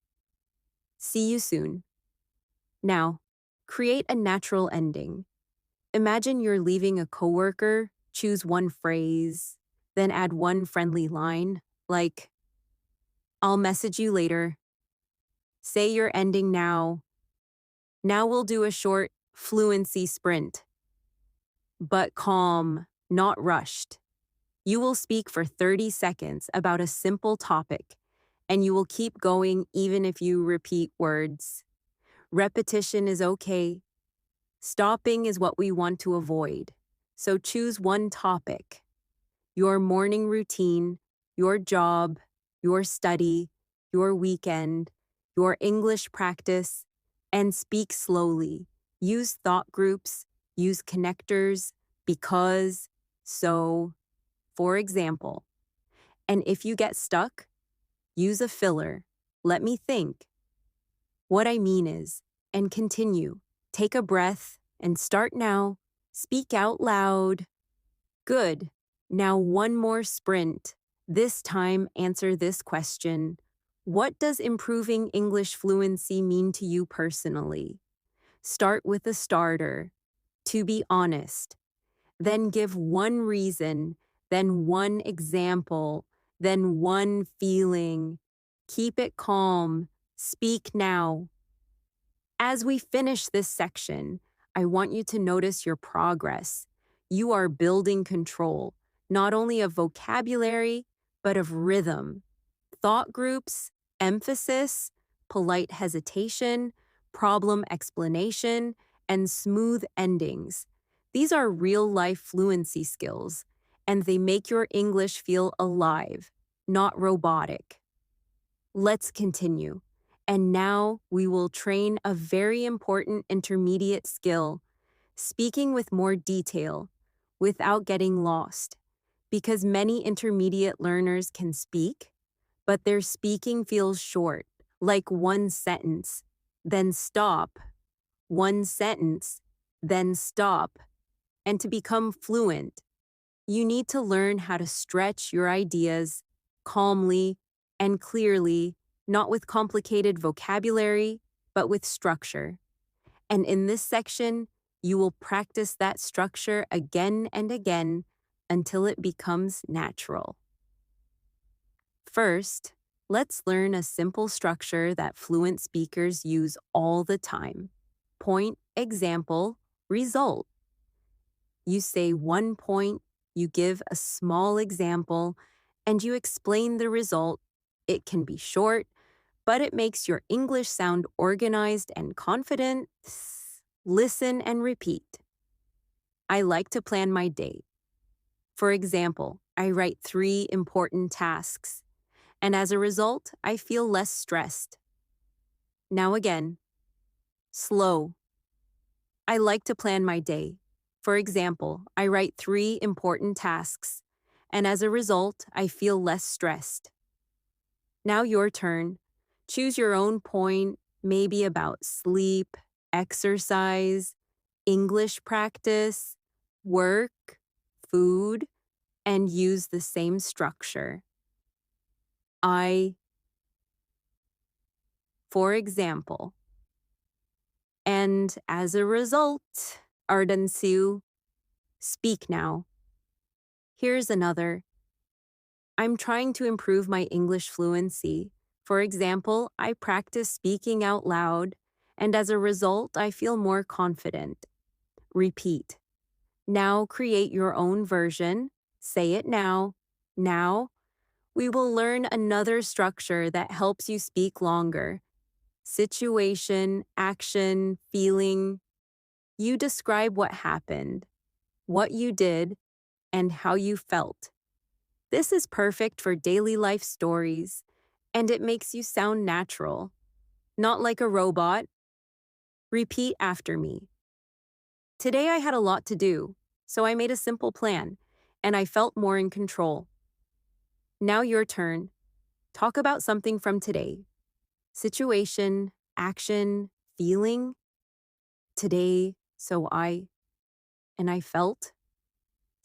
See you soon. Now, create a natural ending. Imagine you're leaving a coworker, choose one phrase, then add one friendly line, like, I'll message you later. Say your ending now. Now we'll do a short fluency sprint, but calm, not rushed. You will speak for 30 seconds about a simple topic, and you will keep going even if you repeat words. Repetition is okay. Stopping is what we want to avoid. So choose one topic: your morning routine, your job, your study, your weekend, your English practice, and speak slowly. Use thought groups, use connectors, because, so, for example. And if you get stuck, use a filler. Let me think. What I mean is, and continue. Take a breath and start now. Speak out loud. Good. Now one more sprint. This time, answer this question. What does improving English fluency mean to you personally? Start with a starter. To be honest. Then give one reason, then one example, then one feeling. Keep it calm. Speak now. As we finish this section, I want you to notice your progress. You are building control, not only of vocabulary, but of rhythm. Thought groups, emphasis, polite hesitation, problem explanation, and smooth endings. These are real-life fluency skills, and they make your English feel alive, not robotic. Let's continue. And now we will train a very important intermediate skill, speaking with more detail, without getting lost. Because many intermediate learners can speak, but their speaking feels short, like one sentence, then stop, one sentence, then stop. And to become fluent, you need to learn how to stretch your ideas calmly and clearly, not with complicated vocabulary, but with structure. And in this section, you will practice that structure again and again until it becomes natural. First, let's learn a simple structure that fluent speakers use all the time. Point, example, result. You say one point, you give a small example, and you explain the result. It can be short, but it makes your English sound organized and confident. Listen and repeat. I like to plan my day. For example, I write 3 important tasks, and as a result, I feel less stressed. Now again, slow. I like to plan my day. For example, I write 3 important tasks, and as a result, I feel less stressed. Now your turn. Choose your own point, maybe about sleep, exercise, English practice, work, food, and use the same structure. For example. And as a result, Ardensu, speak now. Here's another. I'm trying to improve my English fluency. For example, I practice speaking out loud, and as a result, I feel more confident. Repeat. Now create your own version. Say it now. Now, we will learn another structure that helps you speak longer. Situation, action, feeling. You describe what happened, what you did, and how you felt. This is perfect for daily life stories, and it makes you sound natural, not like a robot. Repeat after me. Today I had a lot to do, so I made a simple plan, and I felt more in control. Now your turn. Talk about something from today. Situation, action, feeling. Today, and I felt.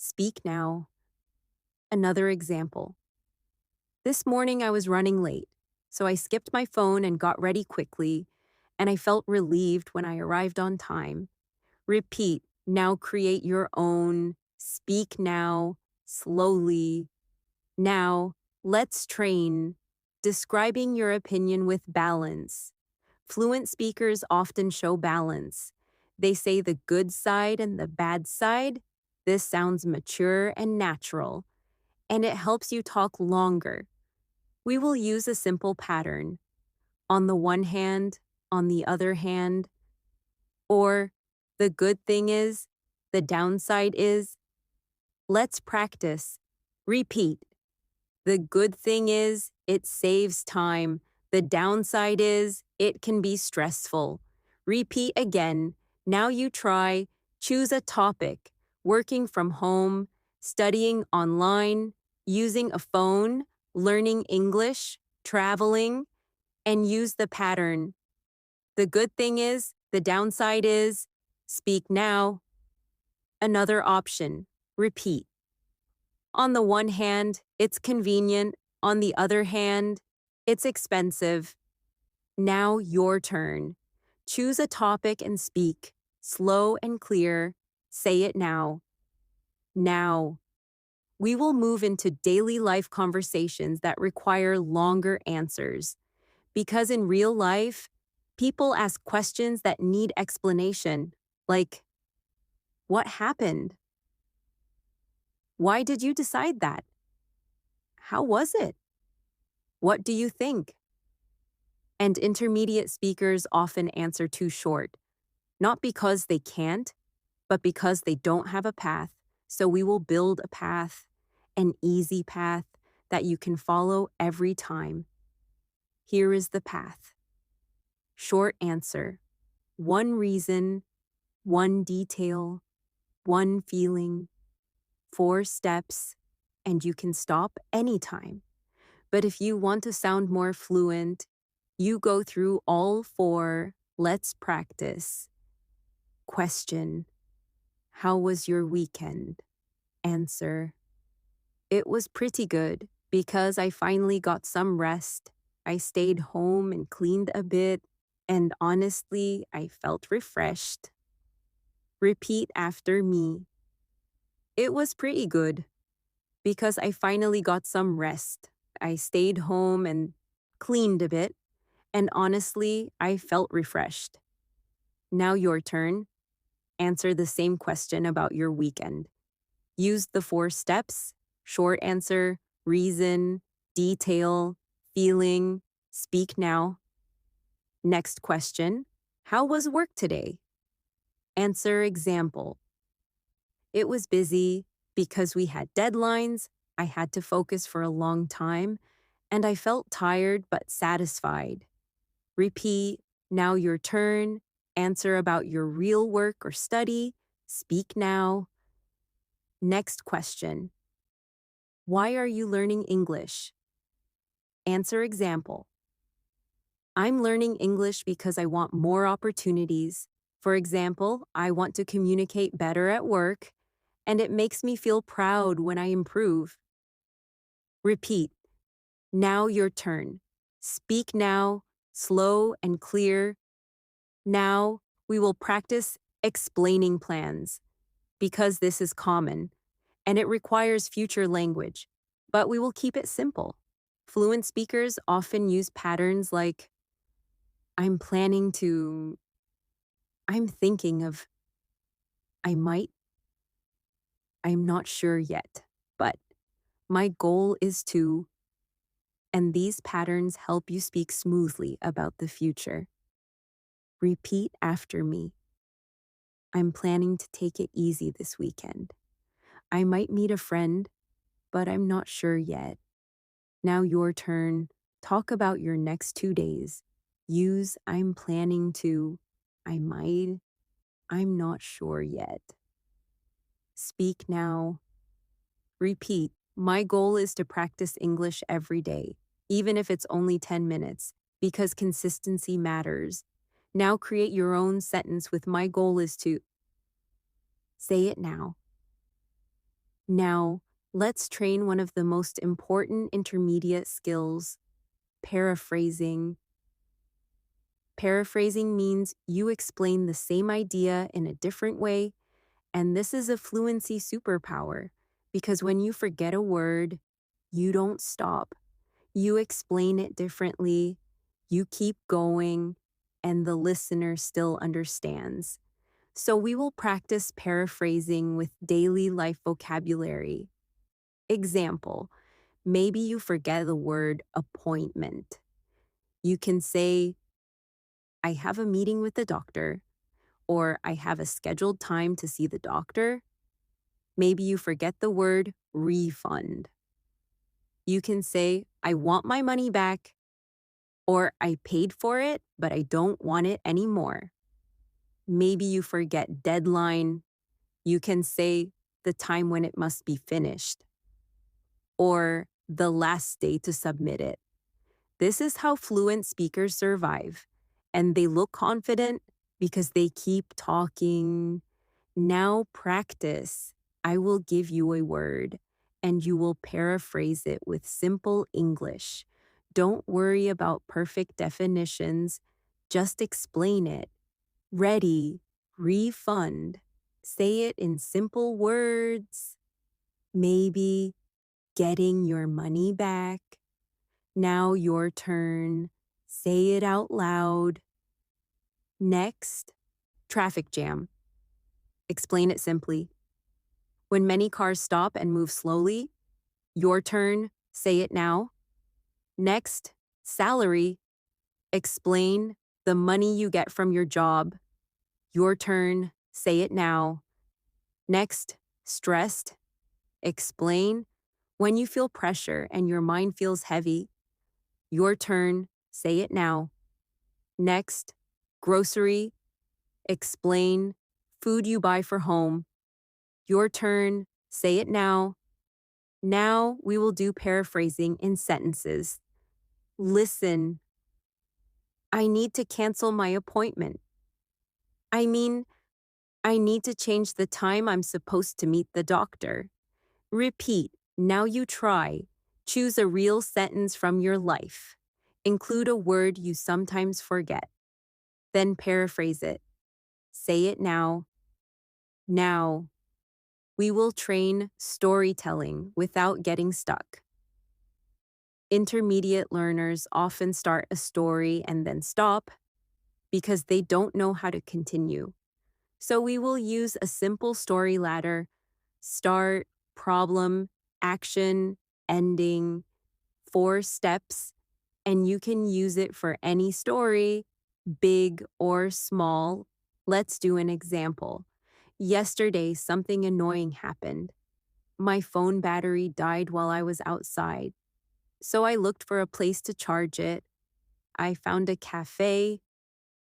Speak now. Another example. This morning I was running late, so I skipped my phone and got ready quickly, and I felt relieved when I arrived on time. Repeat. Now create your own. Speak now. Slowly. Now, let's train. Describing your opinion with balance. Fluent speakers often show balance. They say the good side and the bad side. This sounds mature and natural, and it helps you talk longer. We will use a simple pattern. On the one hand, on the other hand, or the good thing is, the downside is. Let's practice. Repeat. The good thing is, it saves time. The downside is, it can be stressful. Repeat again. Now you try. Choose a topic. Working from home, studying online, using a phone, learning English, traveling, and use the pattern. The good thing is, the downside is, speak now. Another option. Repeat. On the one hand, it's convenient. On the other hand, it's expensive. Now your turn. Choose a topic and speak. Slow and clear. Say it now. Now. We will move into daily life conversations that require longer answers. Because in real life, people ask questions that need explanation, like, what happened? Why did you decide that? How was it? What do you think? And intermediate speakers often answer too short, not because they can't, but because they don't have a path. So we will build a path, an easy path that you can follow every time. Here is the path. Short answer. One reason, one detail, one feeling, 4 steps, and you can stop anytime. But if you want to sound more fluent, you go through all 4. Let's practice. Question. How was your weekend? Answer. It was pretty good because I finally got some rest. I stayed home and cleaned a bit, and honestly, I felt refreshed. Repeat after me. It was pretty good because I finally got some rest. I stayed home and cleaned a bit, and honestly, I felt refreshed. Now your turn. Answer the same question about your weekend. Use the 4 steps: short answer, reason, detail, feeling, speak now. Next question. How was work today? Answer example. It was busy because we had deadlines, I had to focus for a long time, and I felt tired but satisfied. Repeat. Now your turn. Answer about your real work or study. Speak now. Next question. Why are you learning English? Answer example. I'm learning English because I want more opportunities. For example, I want to communicate better at work, and it makes me feel proud when I improve. Repeat. Now your turn. Speak now, slow and clear. Now we will practice explaining plans, because this is common, and it requires future language, but we will keep it simple. Fluent speakers often use patterns like, I'm planning to, I'm thinking of, I might, I'm not sure yet, but my goal is to, and these patterns help you speak smoothly about the future. Repeat after me. I'm planning to take it easy this weekend. I might meet a friend, but I'm not sure yet. Now your turn. Talk about your next 2 days. Use I'm planning to, I might, I'm not sure yet. Speak now. Repeat. My goal is to practice English every day, even if it's only 10 minutes, because consistency matters. Now create your own sentence with my goal is to. Say it now. Now, let's train one of the most important intermediate skills, paraphrasing. Paraphrasing means you explain the same idea in a different way, and this is a fluency superpower because when you forget a word, you don't stop. You explain it differently, you keep going, and the listener still understands. So we will practice paraphrasing with daily life vocabulary. Example, maybe you forget the word appointment. You can say, I have a meeting with the doctor, or I have a scheduled time to see the doctor. Maybe you forget the word refund. You can say, I want my money back, or I paid for it, but I don't want it anymore. Maybe you forget deadline. You can say the time when it must be finished, or the last day to submit it. This is how fluent speakers survive, and they look confident because they keep talking. Now practice. I will give you a word, and you will paraphrase it with simple English. Don't worry about perfect definitions, just explain it. Ready, refund. Say it in simple words. Maybe getting your money back. Now your turn. Say it out loud. Next, traffic jam. Explain it simply. When many cars stop and move slowly, your turn. Say it now. Next, salary. Explain the money you get from your job. Your turn. Say it now. Next, stressed. Explain when you feel pressure and your mind feels heavy. Your turn. Say it now. Next, grocery. Explain food you buy for home. Your turn. Say it now. Now we will do paraphrasing in sentences. Listen. I need to cancel my appointment. I mean, I need to change the time I'm supposed to meet the doctor. Repeat. Now you try. Choose a real sentence from your life. Include a word you sometimes forget. Then paraphrase it. Say it now. Now. We will train storytelling without getting stuck. Intermediate learners often start a story and then stop because they don't know how to continue. So we will use a simple story ladder: start, problem, action, ending, 4 steps, and you can use it for any story, big or small. Let's do an example. Yesterday, something annoying happened. My phone battery died while I was outside. So I looked for a place to charge it. I found a cafe,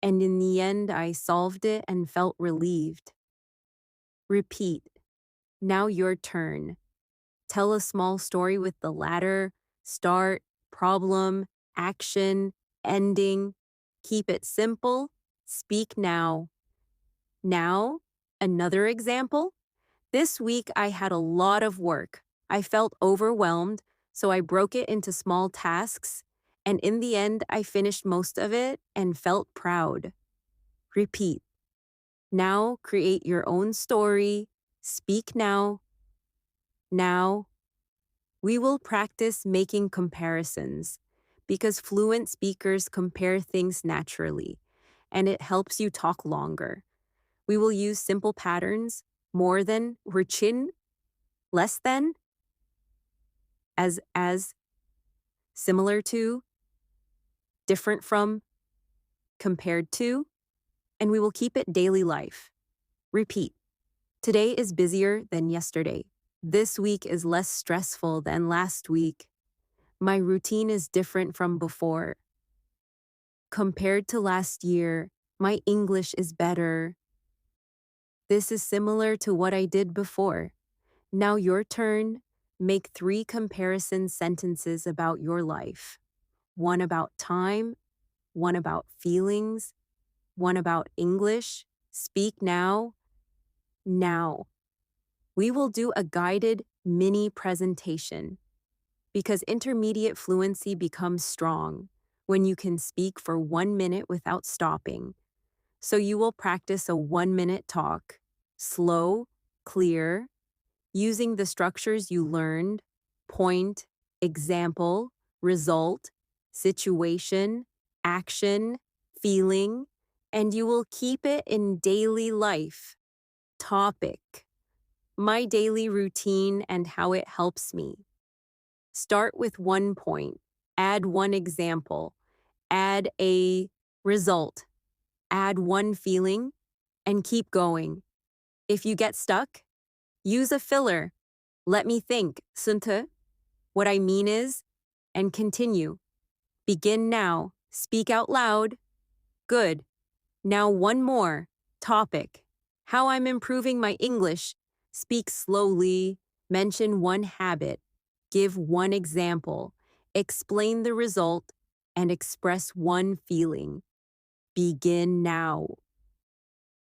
and in the end, I solved it and felt relieved. Repeat. Now your turn. Tell a small story with the ladder, start, problem, action, ending. Keep it simple. Speak now. Now, another example. This week I had a lot of work. I felt overwhelmed, so I broke it into small tasks, and in the end I finished most of it and felt proud. Repeat. Now create your own story. Speak now. Now. We will practice making comparisons because fluent speakers compare things naturally, and it helps you talk longer. We will use simple patterns: more than, chin, less than, as, similar to, different from, compared to, and we will keep it daily life. Repeat. Today is busier than yesterday. This week is less stressful than last week. My routine is different from before. Compared to last year, my English is better. This is similar to what I did before. Now your turn. Make 3 comparison sentences about your life. One about time, one about feelings, one about English. Speak now. Now. we will do a guided mini presentation because intermediate fluency becomes strong when you can speak for 1 minute without stopping. So you will practice a 1 minute talk, slow, clear, using the structures you learned: point, example, result, situation, action, feeling, and you will keep it in daily life. Topic: my daily routine and how it helps me. Start with 1 point, add 1 example, add a result, add 1 feeling, and keep going. If you get stuck, use a filler. Let me think, sunte. What I mean is, and continue. Begin now. Speak out loud. Good. Now one more. Topic: how I'm improving my English. Speak slowly. Mention 1 habit. Give 1 example. Explain the result and express 1 feeling. Begin now.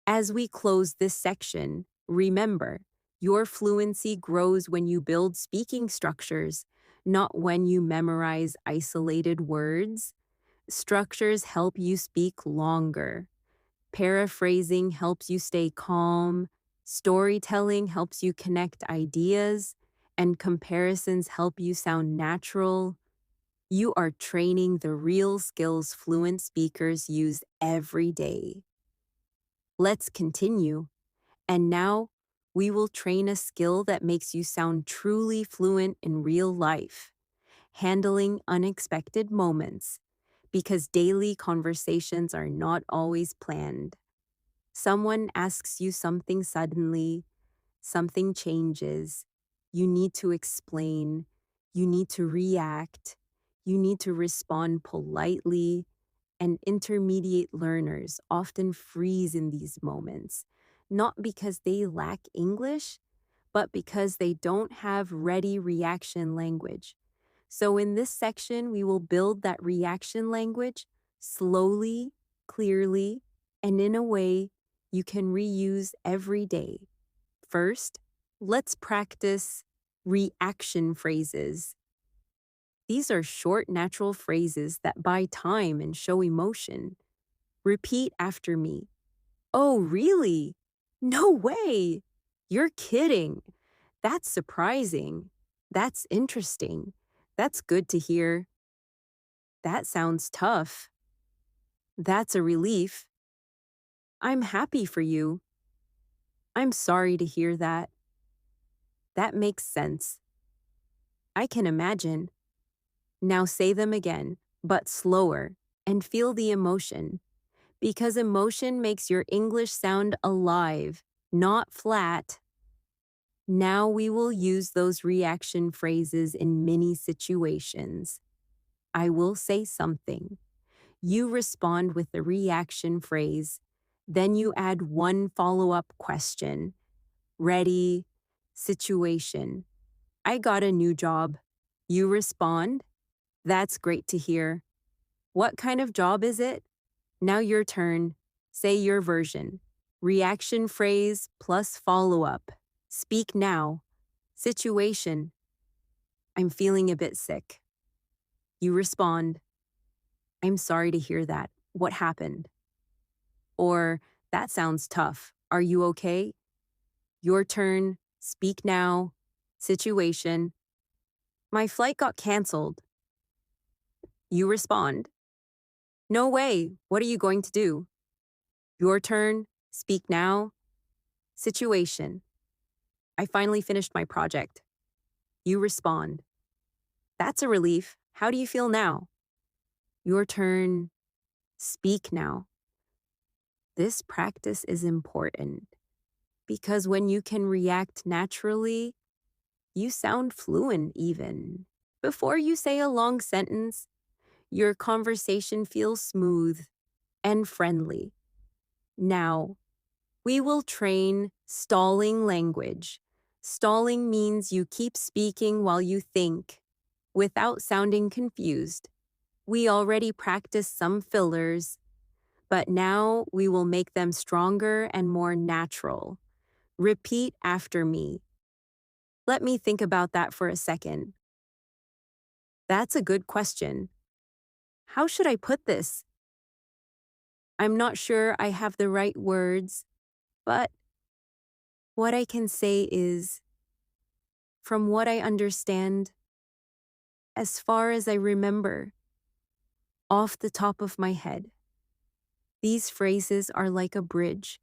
As we close this section, remember, your fluency grows when you build speaking structures, not when you memorize isolated words. Structures help you speak longer. Paraphrasing helps you stay calm. Storytelling helps you connect ideas. And comparisons help you sound natural. You are training the real skills fluent speakers use every day. Let's continue. And now, we will train a skill that makes you sound truly fluent in real life: handling unexpected moments, because daily conversations are not always planned. Someone asks you something suddenly, something changes. You need to explain, you need to react, you need to respond politely, and intermediate learners often freeze in these moments, not because they lack English, but because they don't have ready reaction language. So in this section, we will build that reaction language slowly, clearly, and in a way you can reuse every day. First, let's practice reaction phrases. These are short, natural phrases that buy time and show emotion. Repeat after me. Oh, really? No way! You're kidding. That's surprising. That's interesting. That's good to hear. That sounds tough. That's a relief. I'm happy for you. I'm sorry to hear that. That makes sense. I can imagine. Now say them again, but slower, and feel the emotion. Because emotion makes your English sound alive, not flat. Now we will use those reaction phrases in many situations. I will say something. You respond with the reaction phrase. Then you add 1 follow-up question. Ready, situation. I got a new job. You respond. That's great to hear. What kind of job is it? Now your turn. Say your version. Reaction phrase plus follow-up. Speak now. Situation. I'm feeling a bit sick. You respond. I'm sorry to hear that. What happened? Or, that sounds tough. Are you okay? Your turn. Speak now. Situation. My flight got canceled. You respond. No way. What are you going to do? Your turn. Speak now. Situation. I finally finished my project. You respond. That's a relief. How do you feel now? Your turn. Speak now. This practice is important because when you can react naturally, you sound fluent even. Before you say a long sentence, your conversation feels smooth and friendly. Now, we will train stalling language. Stalling means you keep speaking while you think, without sounding confused. We already practiced some fillers, but now we will make them stronger and more natural. Repeat after me. Let me think about that for a second. That's a good question. How should I put this? I'm not sure I have the right words, but what I can say is, from what I understand, as far as I remember, off the top of my head, these phrases are like a bridge.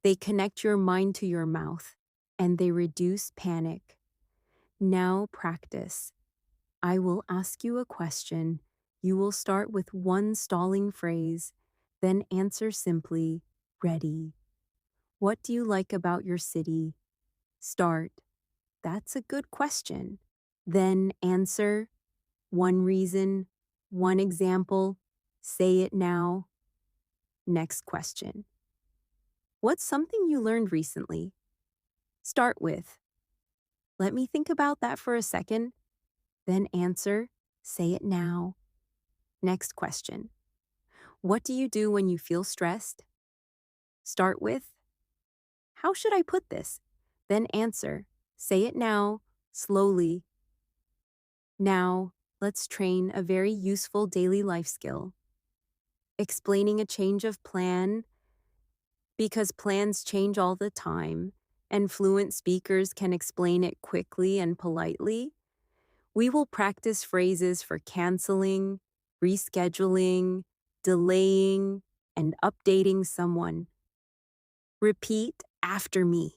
They connect your mind to your mouth, and they reduce panic. Now practice. I will ask you a question. You will start with one stalling phrase, then answer simply, ready. What do you like about your city? Start. That's a good question. Then answer, one reason, one example, say it now. Next question. What's something you learned recently? Start with, let me think about that for a second. Then answer, say it now. Next question. What do you do when you feel stressed? Start with, how should I put this? Then answer, say it now, slowly. Now, let's train a very useful daily life skill. Explaining a change of plan, because plans change all the time, and fluent speakers can explain it quickly and politely. We will practice phrases for canceling, rescheduling, delaying, and updating someone. Repeat after me.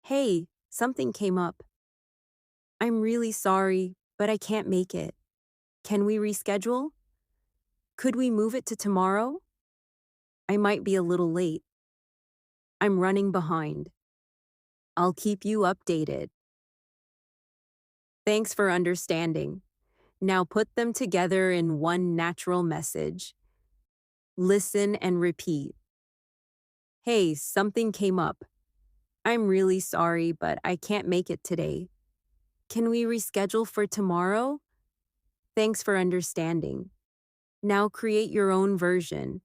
Hey, something came up. I'm really sorry, but I can't make it. Can we reschedule? Could we move it to tomorrow? I might be a little late. I'm running behind. I'll keep you updated. Thanks for understanding. Now put them together in one natural message. Listen and repeat. Hey, something came up. I'm really sorry, but I can't make it today. Can we reschedule for tomorrow? Thanks for understanding. Now create your own version.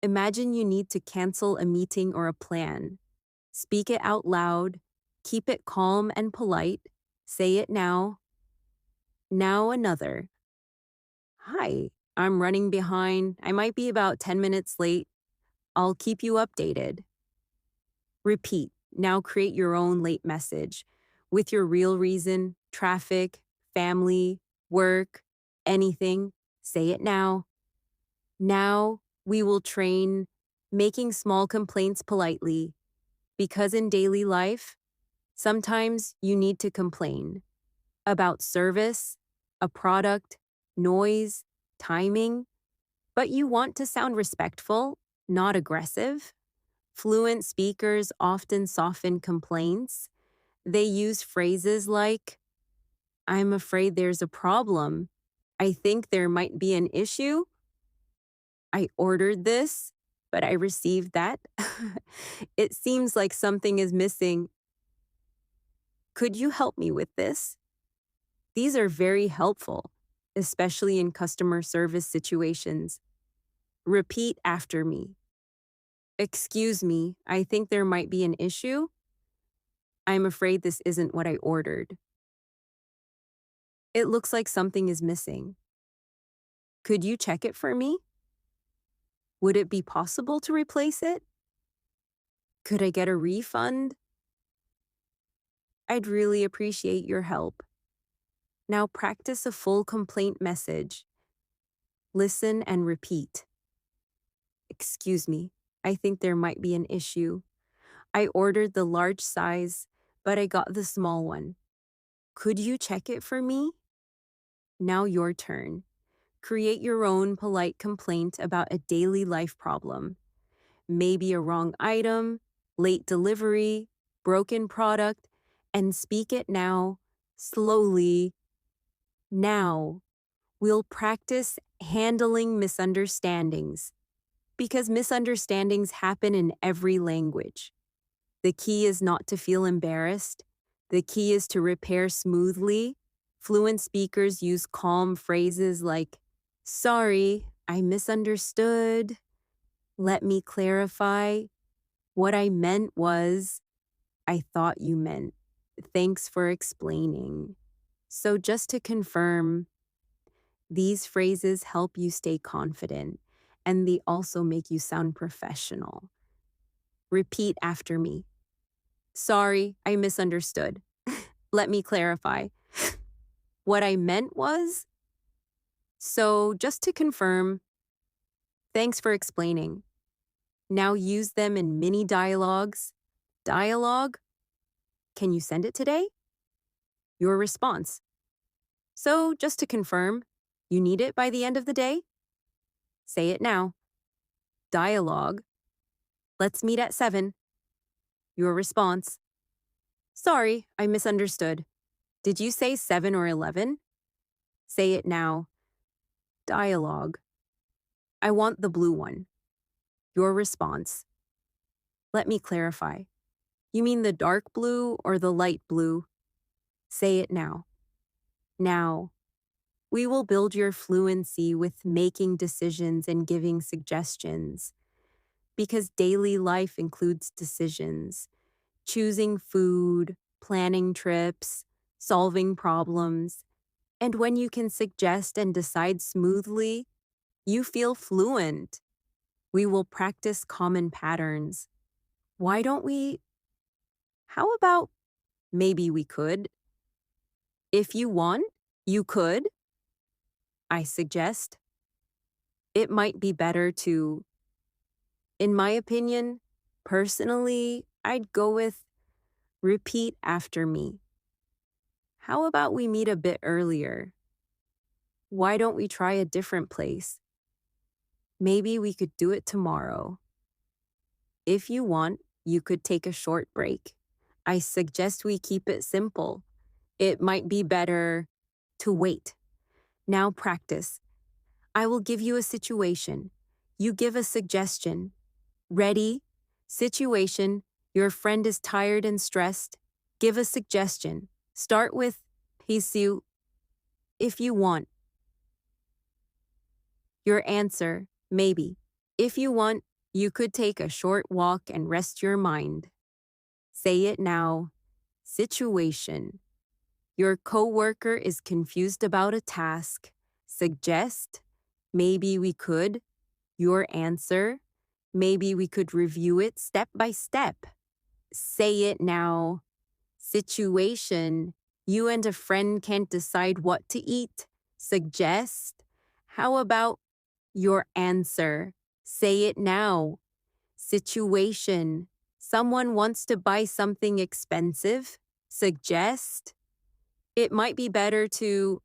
Imagine you need to cancel a meeting or a plan. Speak it out loud. Keep it calm and polite. Say it now. Now another. Hi, I'm running behind. I might be about 10 minutes late. I'll keep you updated. Repeat. Now create your own late message with your real reason, traffic, family, work, anything. Say it now. Now we will train making small complaints politely, because in daily life, sometimes you need to complain about service, a product, noise, timing, but you want to sound respectful, not aggressive. Fluent speakers often soften complaints. They use phrases like, I'm afraid there's a problem. I think there might be an issue. I ordered this, but I received that. It seems like something is missing. Could you help me with this? These are very helpful, especially in customer service situations. Repeat after me. Excuse me, I think there might be an issue. I'm afraid this isn't what I ordered. It looks like something is missing. Could you check it for me? Would it be possible to replace it? Could I get a refund? I'd really appreciate your help. Now practice a full complaint message. Listen and repeat. Excuse me, I think there might be an issue. I ordered the large size, but I got the small one. Could you check it for me? Now your turn. Create your own polite complaint about a daily life problem. Maybe a wrong item, late delivery, broken product, and speak it now, slowly. Now, we'll practice handling misunderstandings, because misunderstandings happen in every language. The key is not to feel embarrassed. The key is to repair smoothly. Fluent speakers use calm phrases like, sorry, I misunderstood. Let me clarify. What I meant was, I thought you meant. Thanks for explaining. So, just to confirm, these phrases help you stay confident and they also make you sound professional. Repeat after me. Sorry, I misunderstood. Let me clarify. What I meant was, so just to confirm, thanks for explaining. Now use them in mini dialogues. Dialogue? Can you send it today? Your response. So just to confirm, you need it by the end of the day? Say it now. Dialogue. Let's meet at 7. Your response. Sorry, I misunderstood. Did you say 7 or 11? Say it now. Dialogue. I want the blue one. Your response. Let me clarify. You mean the dark blue or the light blue? Say it now. Now. We will build your fluency with making decisions and giving suggestions. Because daily life includes decisions. Choosing food, planning trips, solving problems. And when you can suggest and decide smoothly, you feel fluent. We will practice common patterns. Why don't we? How about maybe we could? If you want, you could. I suggest. It might be better to, in my opinion, personally, I'd go with repeat after me. How about we meet a bit earlier? Why don't we try a different place? Maybe we could do it tomorrow. If you want, you could take a short break. I suggest we keep it simple. It might be better to wait. Now practice. I will give you a situation. You give a suggestion. Ready? Situation. Your friend is tired and stressed. Give a suggestion. Start with pisu if you want. Your answer, maybe. If you want, you could take a short walk and rest your mind. Say it now. Situation. Your coworker is confused about a task. Suggest, maybe we could. Your answer, maybe we could review it step by step. Say it now. Situation. You and a friend can't decide what to eat. Suggest. How about your answer? Say it now. Situation. Someone wants to buy something expensive. Suggest. It might be better to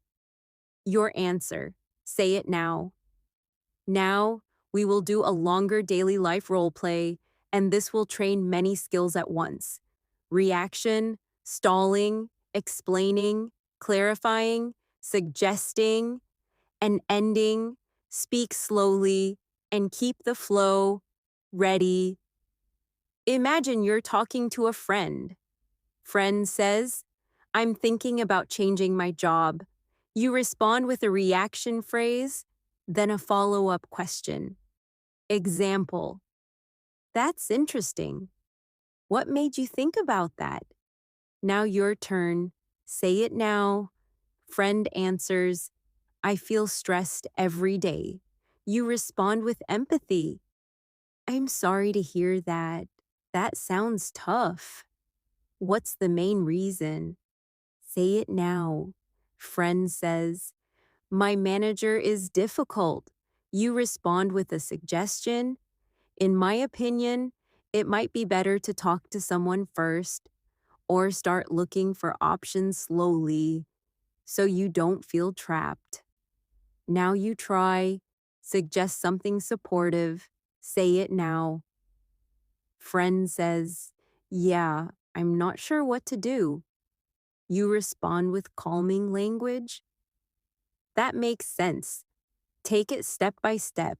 your answer. Say it now. Now, we will do a longer daily life role play, and this will train many skills at once. Reaction, stalling, explaining, clarifying, suggesting, and ending. Speak slowly and keep the flow. Ready. Imagine you're talking to a friend. Friend says, I'm thinking about changing my job. You respond with a reaction phrase, then a follow-up question. Example. That's interesting. What made you think about that? Now your turn. Say it now. Friend answers, I feel stressed every day. You respond with empathy. I'm sorry to hear that. That sounds tough. What's the main reason? Say it now. Friend says, my manager is difficult. You respond with a suggestion. In my opinion, it might be better to talk to someone first or start looking for options slowly so you don't feel trapped. Now you try. Suggest something supportive. Say it now. Friend says, yeah, I'm not sure what to do. You respond with calming language. That makes sense. Take it step by step.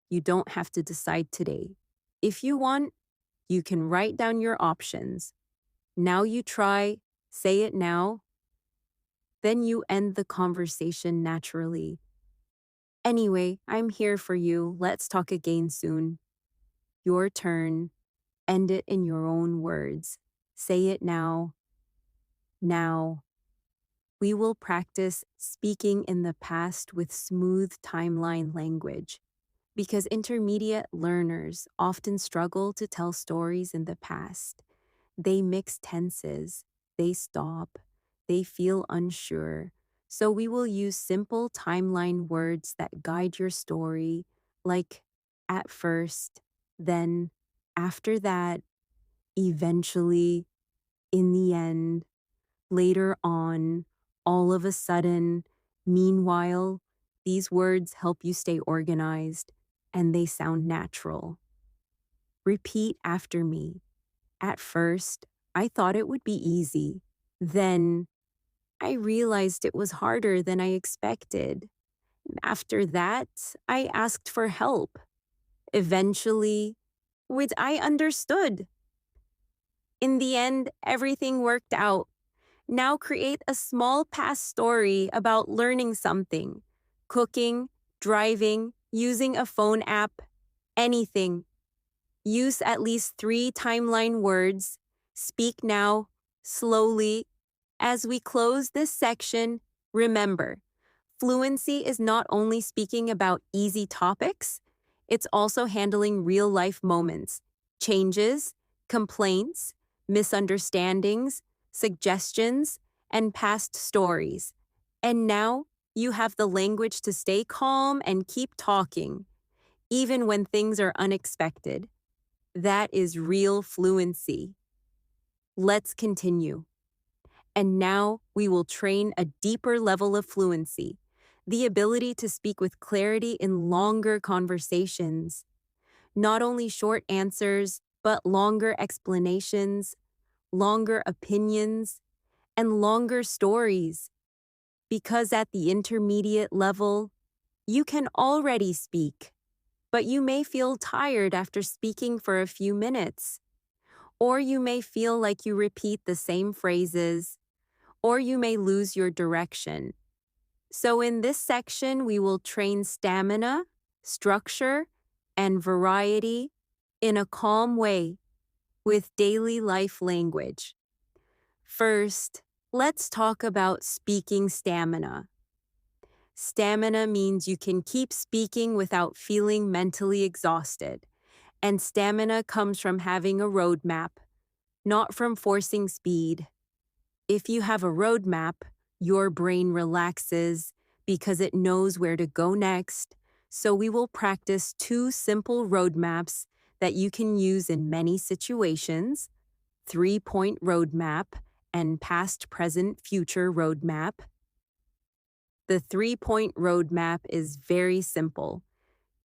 You don't have to decide today. If you want, you can write down your options. Now you try, say it now. Then you end the conversation naturally. Anyway, I'm here for you. Let's talk again soon. Your turn. End it in your own words. Say it now. Now, we will practice speaking in the past with smooth timeline language because intermediate learners often struggle to tell stories in the past. They mix tenses, they stop, they feel unsure. So we will use simple timeline words that guide your story, like at first, then, after that, eventually, in the end, later on, all of a sudden, meanwhile. These words help you stay organized and they sound natural. Repeat after me. At first, I thought it would be easy. Then, I realized it was harder than I expected. After that, I asked for help. Eventually, I understood. In the end, everything worked out. Now create a small past story about learning something, cooking, driving, using a phone app, anything. Use at least 3 timeline words. Speak now, slowly. As we close this section, remember, fluency is not only speaking about easy topics, it's also handling real-life moments, changes, complaints, misunderstandings, suggestions, and past stories. And now, you have the language to stay calm and keep talking, even when things are unexpected. That is real fluency. Let's continue. And now we will train a deeper level of fluency, the ability to speak with clarity in longer conversations. Not only short answers, but longer explanations, longer opinions, and longer stories. Because at the intermediate level, you can already speak, but you may feel tired after speaking for a few minutes. Or you may feel like you repeat the same phrases, or you may lose your direction. So in this section, we will train stamina, structure, and variety in a calm way with daily life language. First, let's talk about speaking stamina. Stamina means you can keep speaking without feeling mentally exhausted, and stamina comes from having a roadmap, not from forcing speed. If you have a roadmap, your brain relaxes because it knows where to go next. So we will practice 2 simple roadmaps that you can use in many situations: 3-point roadmap and past, present, future roadmap. The 3-point roadmap is very simple.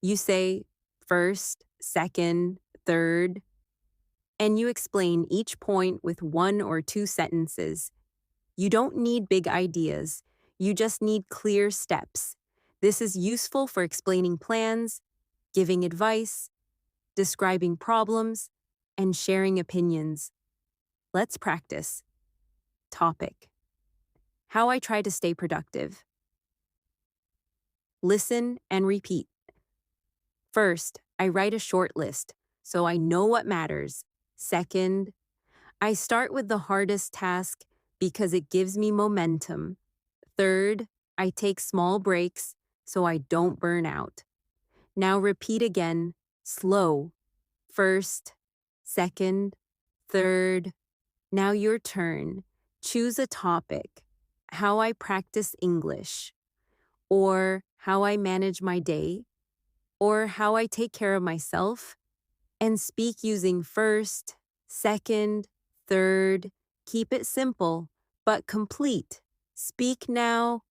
You say first, second, third, and you explain each point with 1 or 2 sentences. You don't need big ideas. You just need clear steps. This is useful for explaining plans, giving advice, describing problems, and sharing opinions. Let's practice. Topic: how I try to stay productive. Listen and repeat. First, I write a short list so I know what matters. Second, I start with the hardest task because it gives me momentum. Third, I take small breaks so I don't burn out. Now repeat again, slow. First, second, third. Now your turn. Choose a topic: how I practice English, or how I manage my day, or how I take care of myself, and speak using first, second, third. Keep it simple, but complete. Speak now.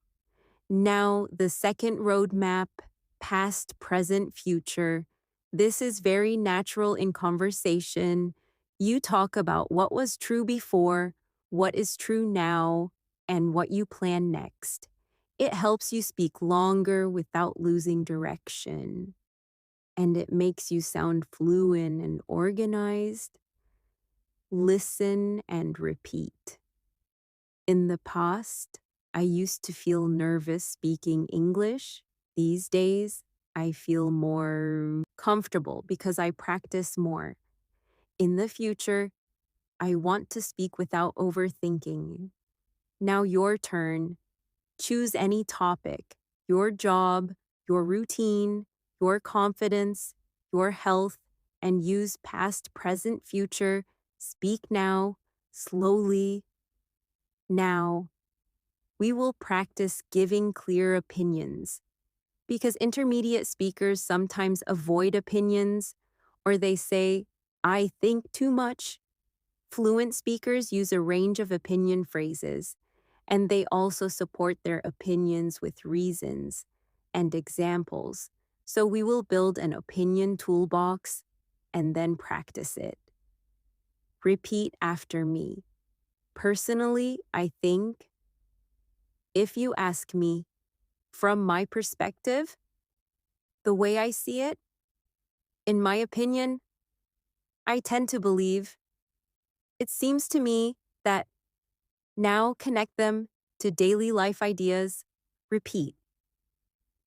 Now, the second roadmap: past, present, future. This is very natural in conversation. You talk about what was true before, what is true now, and what you plan next. It helps you speak longer without losing direction, and it makes you sound fluent and organized. Listen and repeat. In the past, I used to feel nervous speaking English. These days, I feel more comfortable because I practice more. In the future, I want to speak without overthinking. Now your turn. Choose any topic: your job, your routine, your confidence, your health, and use past, present, future. Speak now, slowly. Now, we will practice giving clear opinions because intermediate speakers sometimes avoid opinions or they say, I think too much. Fluent speakers use a range of opinion phrases, and they also support their opinions with reasons and examples. So we will build an opinion toolbox and then practice it. Repeat after me. Personally, I think, if you ask me, from my perspective, the way I see it, in my opinion, I tend to believe, it seems to me that. Now connect them to daily life ideas. Repeat.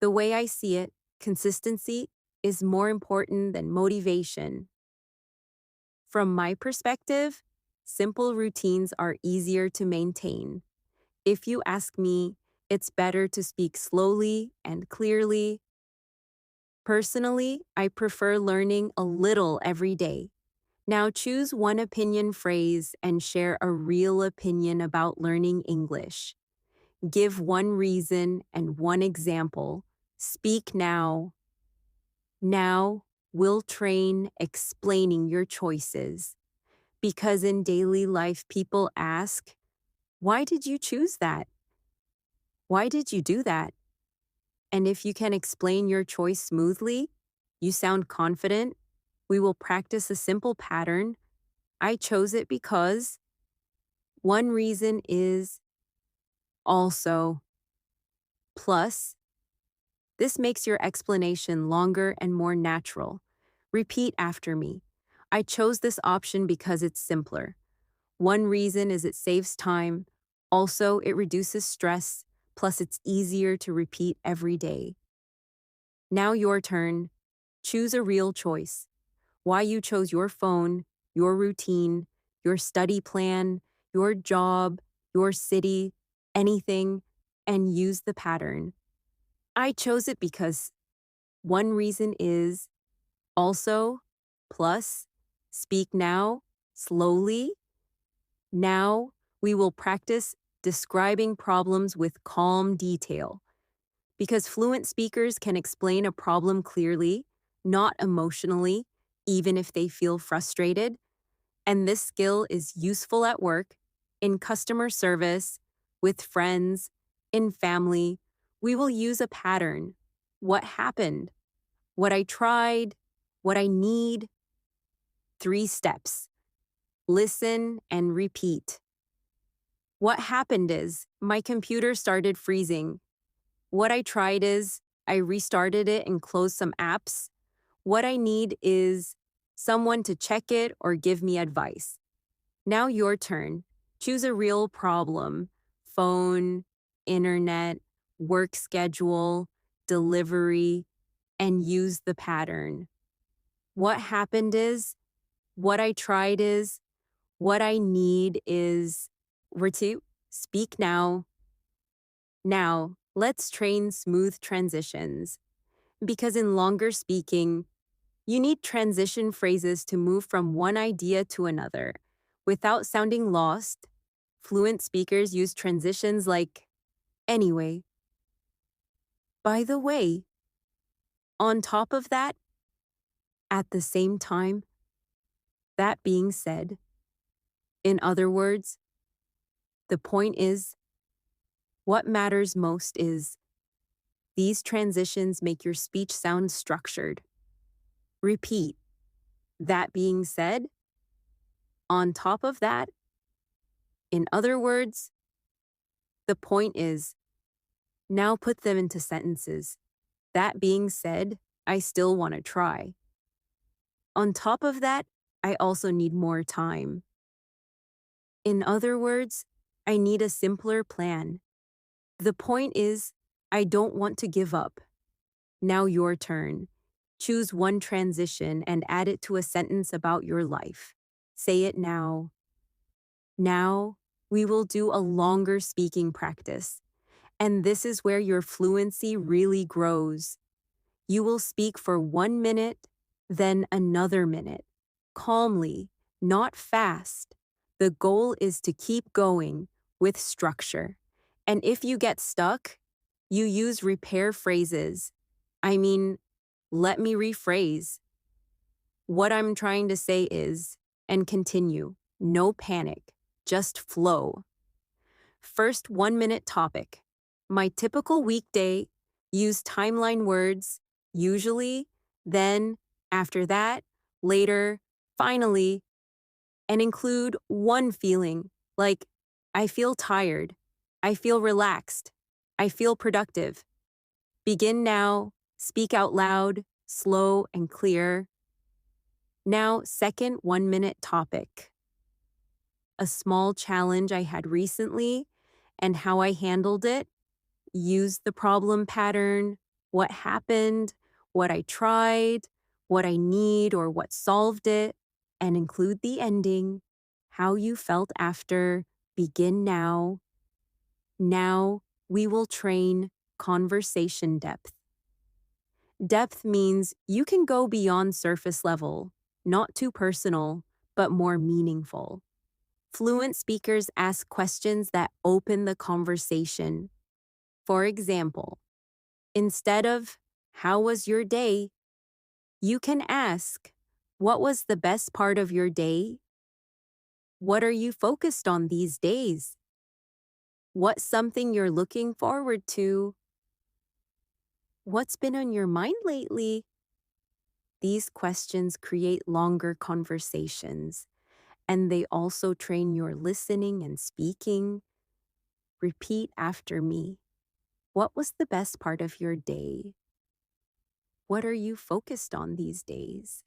The way I see it, consistency is more important than motivation. From my perspective, simple routines are easier to maintain. If you ask me, it's better to speak slowly and clearly. Personally, I prefer learning a little every day. Now choose one opinion phrase and share a real opinion about learning English. Give one reason and one example. Speak now. Now, we'll train explaining your choices. Because in daily life, people ask, why did you choose that? Why did you do that? And if you can explain your choice smoothly, you sound confident, we will practice a simple pattern. I chose it because one reason is also plus. This makes your explanation longer and more natural. Repeat after me. I chose this option because it's simpler. One reason is it saves time. Also, it reduces stress. Plus, it's easier to repeat every day. Now your turn. Choose a real choice. Why you chose your phone, your routine, your study plan, your job, your city, anything, and use the pattern. I chose it because one reason is also, plus, speak now, slowly. Now, we will practice describing problems with calm detail. Because fluent speakers can explain a problem clearly, not emotionally, even if they feel frustrated. And this skill is useful at work, in customer service, with friends, in family. We will use a pattern. What happened? What I tried? What I need? 3 steps. Listen and repeat. What happened is, my computer started freezing. What I tried is, I restarted it and closed some apps. What I need is someone to check it or give me advice. Now your turn. Choose a real problem: phone, internet, work schedule, delivery, and use the pattern. What happened is, what I tried is, what I need is. We're to speak now. Now, let's train smooth transitions. Because in longer speaking, you need transition phrases to move from one idea to another. Without sounding lost, fluent speakers use transitions like, anyway, by the way, on top of that, at the same time, that being said. In other words, the point is, what matters most is, these transitions make your speech sound structured. Repeat. That being said, on top of that, in other words, the point is, now put them into sentences. That being said, I still want to try. On top of that, I also need more time. In other words, I need a simpler plan. The point is, I don't want to give up. Now your turn. Choose one transition and add it to a sentence about your life. Say it now. Now, we will do a longer speaking practice. And this is where your fluency really grows. You will speak for 1 minute, then another minute, calmly, not fast. The goal is to keep going with structure. And if you get stuck, you use repair phrases. I mean, let me rephrase. What I'm trying to say is, and continue. No panic, just flow. First 1 minute topic. My typical weekday, use timeline words, usually, then, after that, later, finally, and include one feeling, like, I feel tired, I feel relaxed, I feel productive. Begin now, speak out loud, slow and clear. Now, second 1 minute topic. A small challenge I had recently and how I handled it. Use the problem pattern, what happened, what I tried, what I need or what solved it, and include the ending, how you felt after. Begin now. Now we will train conversation depth. Depth means you can go beyond surface level, not too personal, but more meaningful. Fluent speakers ask questions that open the conversation. For example, instead of, how was your day? You can ask, what was the best part of your day? What are you focused on these days? What's something you're looking forward to? What's been on your mind lately? These questions create longer conversations, and they also train your listening and speaking. Repeat after me. What was the best part of your day? What are you focused on these days?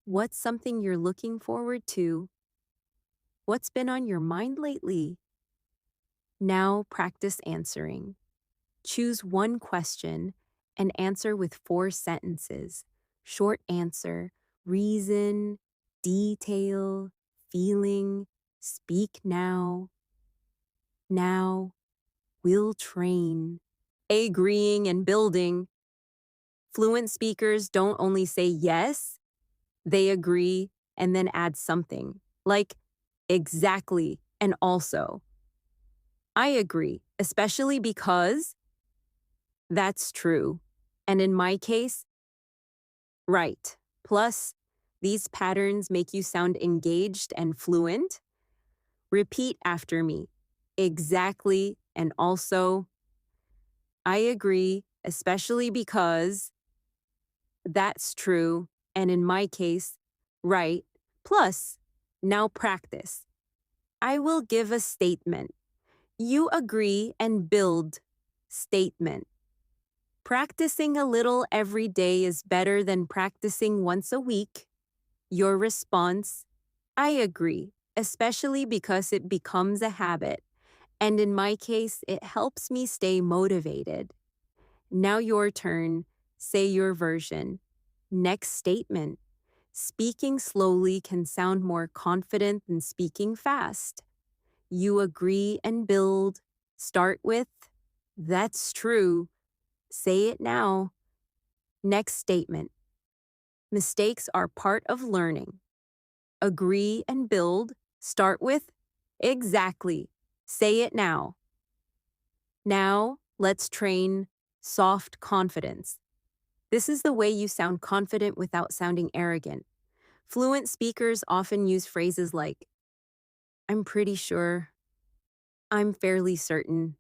What's something you're looking forward to? What's been on your mind lately? Now practice answering. Choose one question and answer with 4 sentences. Short answer, reason, detail, feeling, speak now. Now, will train. Agreeing and building. Fluent speakers don't only say yes, they agree and then add something, like exactly and also. I agree, especially because that's true. And in my case, right. Plus, these patterns make you sound engaged and fluent. Repeat after me. Exactly and also. I agree, especially because that's true. And in my case, right. Plus, now practice. I will give a statement. You agree and build. Statement. Practicing a little every day is better than practicing once a week. Your response, I agree, especially because it becomes a habit. And in my case, it helps me stay motivated. Now your turn. Say your version. Next statement. Speaking slowly can sound more confident than speaking fast. You agree and build. Start with, that's true. Say it now. Next statement. Mistakes are part of learning. Agree and build. Start with, exactly. Say it now. Now, let's train soft confidence. This is the way you sound confident without sounding arrogant. Fluent speakers often use phrases like, I'm pretty sure, I'm fairly certain,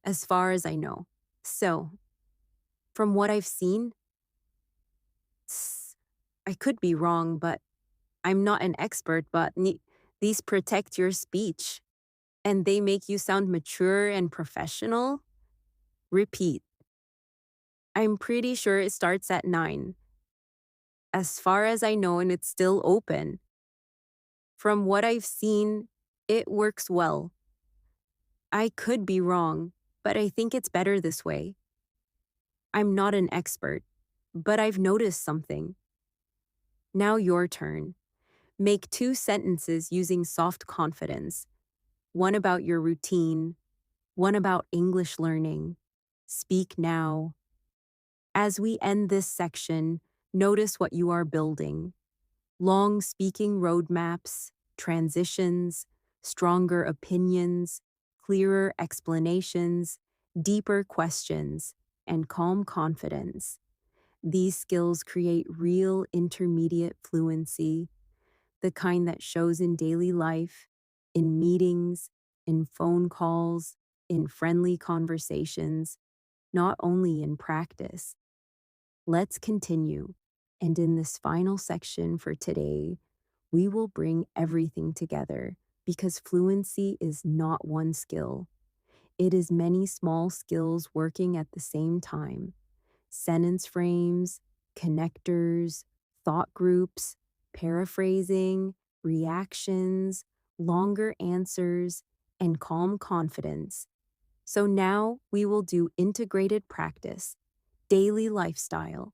as far as I know. So, from what I've seen, I could be wrong, but I'm not an expert, but these protect your speech and they make you sound mature and professional. Repeat. I'm pretty sure it starts at 9. As far as I know, and it's still open. From what I've seen, it works well. I could be wrong, but I think it's better this way. I'm not an expert, but I've noticed something. Now your turn. Make 2 sentences using soft confidence. one about your routine, one about English learning. Speak now. As we end this section, notice what you are building. Long speaking roadmaps, transitions, stronger opinions, clearer explanations, deeper questions, and calm confidence. These skills create real intermediate fluency, the kind that shows in daily life, in meetings, in phone calls, in friendly conversations, not only in practice. Let's continue. And in this final section for today, we will bring everything together because fluency is not one skill. It is many small skills working at the same time. Sentence frames, connectors, thought groups, paraphrasing, reactions, longer answers, and calm confidence. So now we will do integrated practice, daily lifestyle,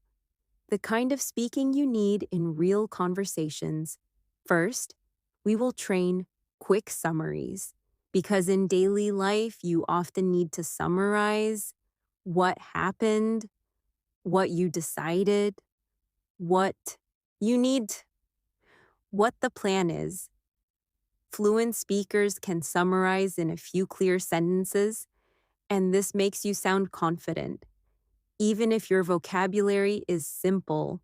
the kind of speaking you need in real conversations. First, we will train quick summaries because in daily life you often need to summarize what happened, what you decided, what you need, what the plan is. Fluent speakers can summarize in a few clear sentences, and this makes you sound confident, even if your vocabulary is simple.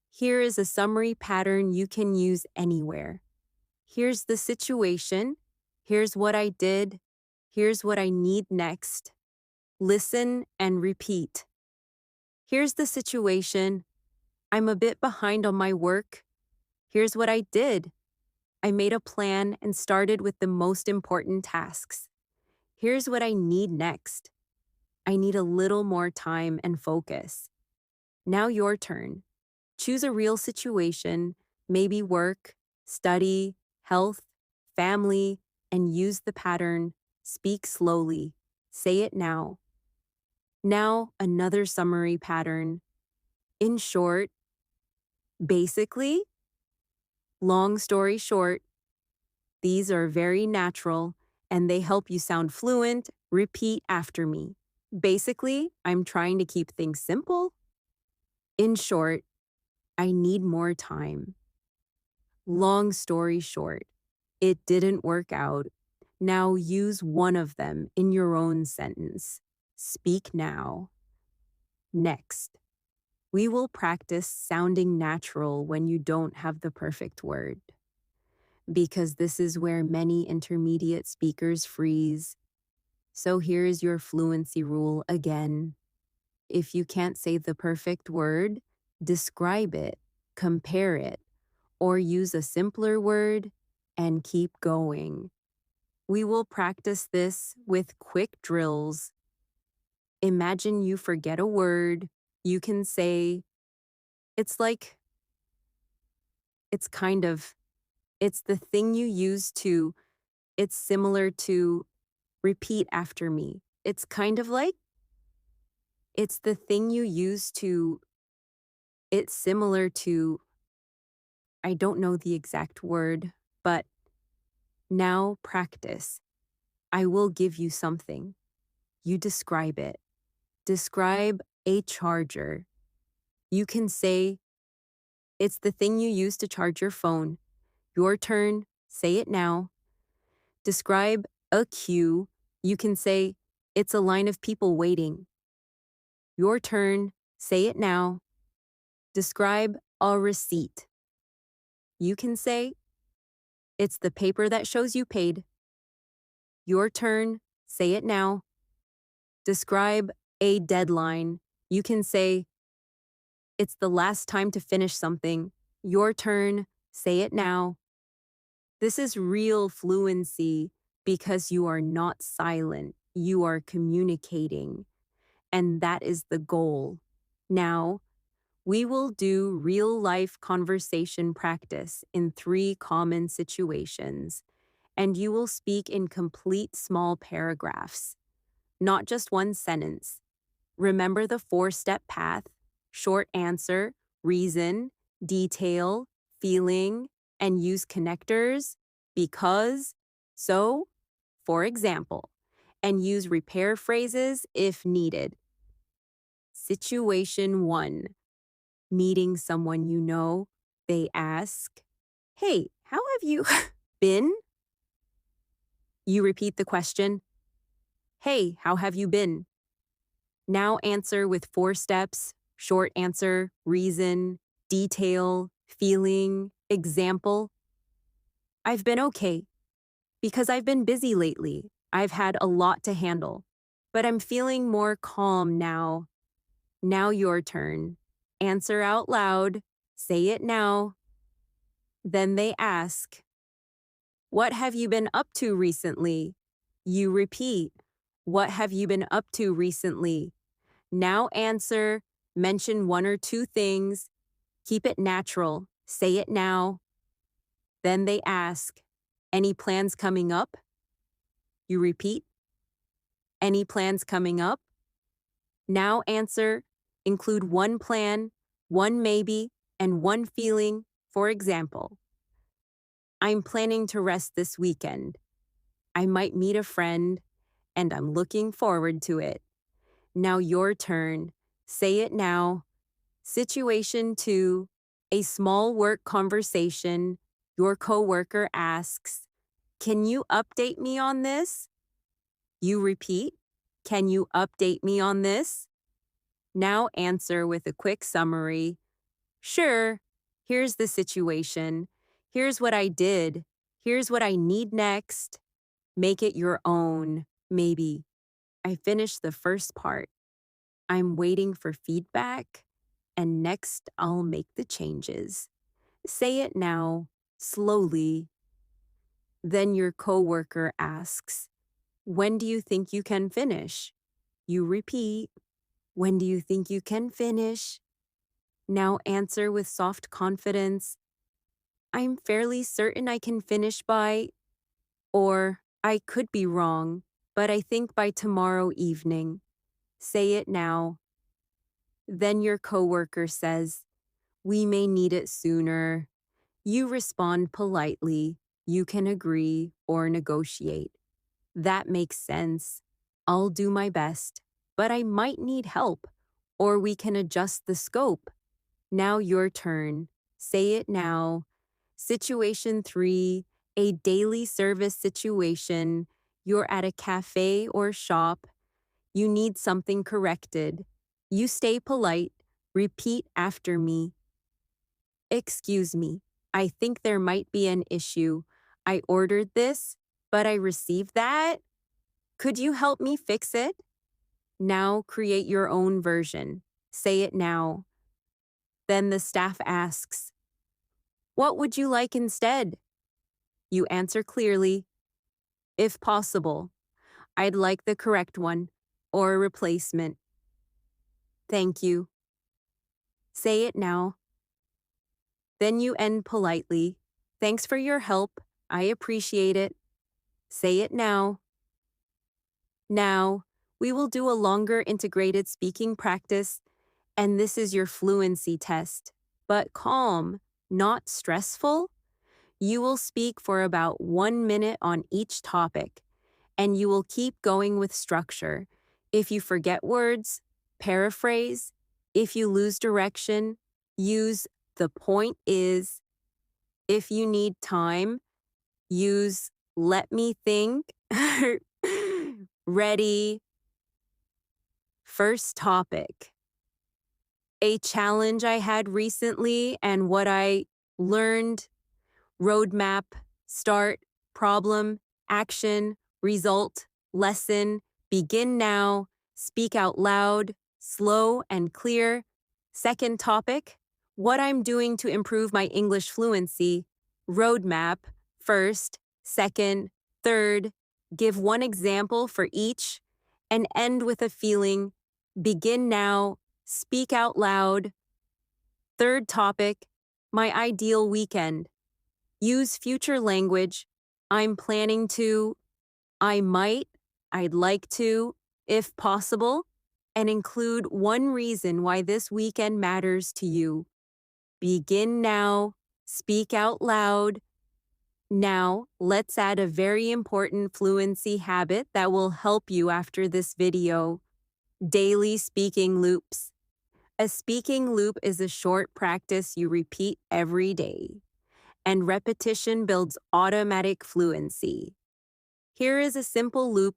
Here is a summary pattern you can use anywhere. Here's the situation. Here's what I did. Here's what I need next. Listen and repeat. Here's the situation. I'm a bit behind on my work. Here's what I did. I made a plan and started with the most important tasks. Here's what I need next. I need a little more time and focus. Now your turn. Choose a real situation, maybe work, study, health, family, and use the pattern. Speak slowly. Say it now. Now, another summary pattern. In short, basically, long story short, these are very natural and they help you sound fluent. Repeat after me. Basically, I'm trying to keep things simple. In short, I need more time. Long story short, it didn't work out. Now use one of them in your own sentence. Speak now. Next, we will practice sounding natural when you don't have the perfect word, because this is where many intermediate speakers freeze. So here is your fluency rule again. If you can't say the perfect word, describe it, compare it, or use a simpler word and keep going. We will practice this with quick drills. Imagine you forget a word. You can say, it's like, it's kind of, it's the thing you use to, it's similar to, repeat after me. It's kind of like, it's the thing you use to, it's similar to, I don't know the exact word, but now practice. I will give you something. You describe it. Describe a charger. You can say, it's the thing you use to charge your phone. Your turn. Say it now. Describe a queue. You can say, it's a line of people waiting. Your turn. Say it now. Describe a receipt. You can say, it's the paper that shows you paid. Your turn. Say it now. Describe a deadline. You can say, it's the last time to finish something. Your turn. Say it now. This is real fluency because you are not silent. You are communicating. And that is the goal. Now, we will do real-life conversation practice in 3 common situations, and you will speak in complete small paragraphs, not just one sentence. Remember the 4-step path: short answer, reason, detail, feeling, and use connectors, because, So, for example, and use repair phrases if needed. Situation 1. Meeting someone you know, they ask, "Hey, how have you been?" You repeat the question, "Hey, how have you been?" Now answer with 4 steps: short answer, reason, detail, feeling, example. "I've been okay, because I've been busy lately. I've had a lot to handle, but I'm feeling more calm now." Now your turn. Answer out loud. Say it now. Then they ask, "What have you been up to recently?" You repeat, "What have you been up to recently?" Now answer, mention 1 or 2 things. Keep it natural. Say it now. Then they ask, "Any plans coming up?" You repeat, "Any plans coming up?" Now answer, include 1 plan, 1 maybe, and 1 feeling. For example, "I'm planning to rest this weekend. I might meet a friend, and I'm looking forward to it." Now your turn. Say it now. Situation 2. A small work conversation. Your coworker asks, "Can you update me on this?" You repeat, "Can you update me on this?" Now answer with a quick summary. "Sure. Here's the situation. Here's what I did. Here's what I need next." Make it your own. Maybe, "I finished the first part. I'm waiting for feedback, and next I'll make the changes." Say it now, slowly. Then your coworker asks, "When do you think you can finish?" You repeat, "When do you think you can finish?" Now answer with soft confidence, "I'm fairly certain I can finish by," or "I could be wrong, but I think by tomorrow evening." Say it now. Then your coworker says, "We may need it sooner." You respond politely. You can agree or negotiate. "That makes sense. I'll do my best, but I might need help, or we can adjust the scope." Now your turn. Say it now. Situation 3. A daily service situation. You're at a cafe or shop. You need something corrected. You stay polite. Repeat after me. "Excuse me. I think there might be an issue. I ordered this, but I received that. Could you help me fix it?" Now create your own version. Say it now. Then the staff asks, "What would you like instead?" You answer clearly, "If possible, I'd like the correct one, or a replacement." "Thank you." Say it now. Then you end politely, "Thanks for your help. I appreciate it." Say it now. Now, we will do a longer integrated speaking practice, and this is your fluency test. But calm, not stressful. You will speak for about 1 minute on each topic, and you will keep going with structure. If you forget words, paraphrase. If you lose direction, use "the point is." If you need time, use "let me think." Ready? First topic. A challenge I had recently and what I learned. Roadmap, start, problem, action, result, lesson, begin now, speak out loud, slow and clear. Second topic, what I'm doing to improve my English fluency. Roadmap, first, second, third. Give 1 example for each, and end with a feeling. Begin now, speak out loud. Third topic, my ideal weekend. Use future language. I'm planning to, I might, I'd like to, if possible, and include 1 reason why this weekend matters to you. Begin now, speak out loud. Now, let's add a very important fluency habit that will help you after this video. Daily speaking loops. A speaking loop is a short practice you repeat every day, and repetition builds automatic fluency. Here is a simple loop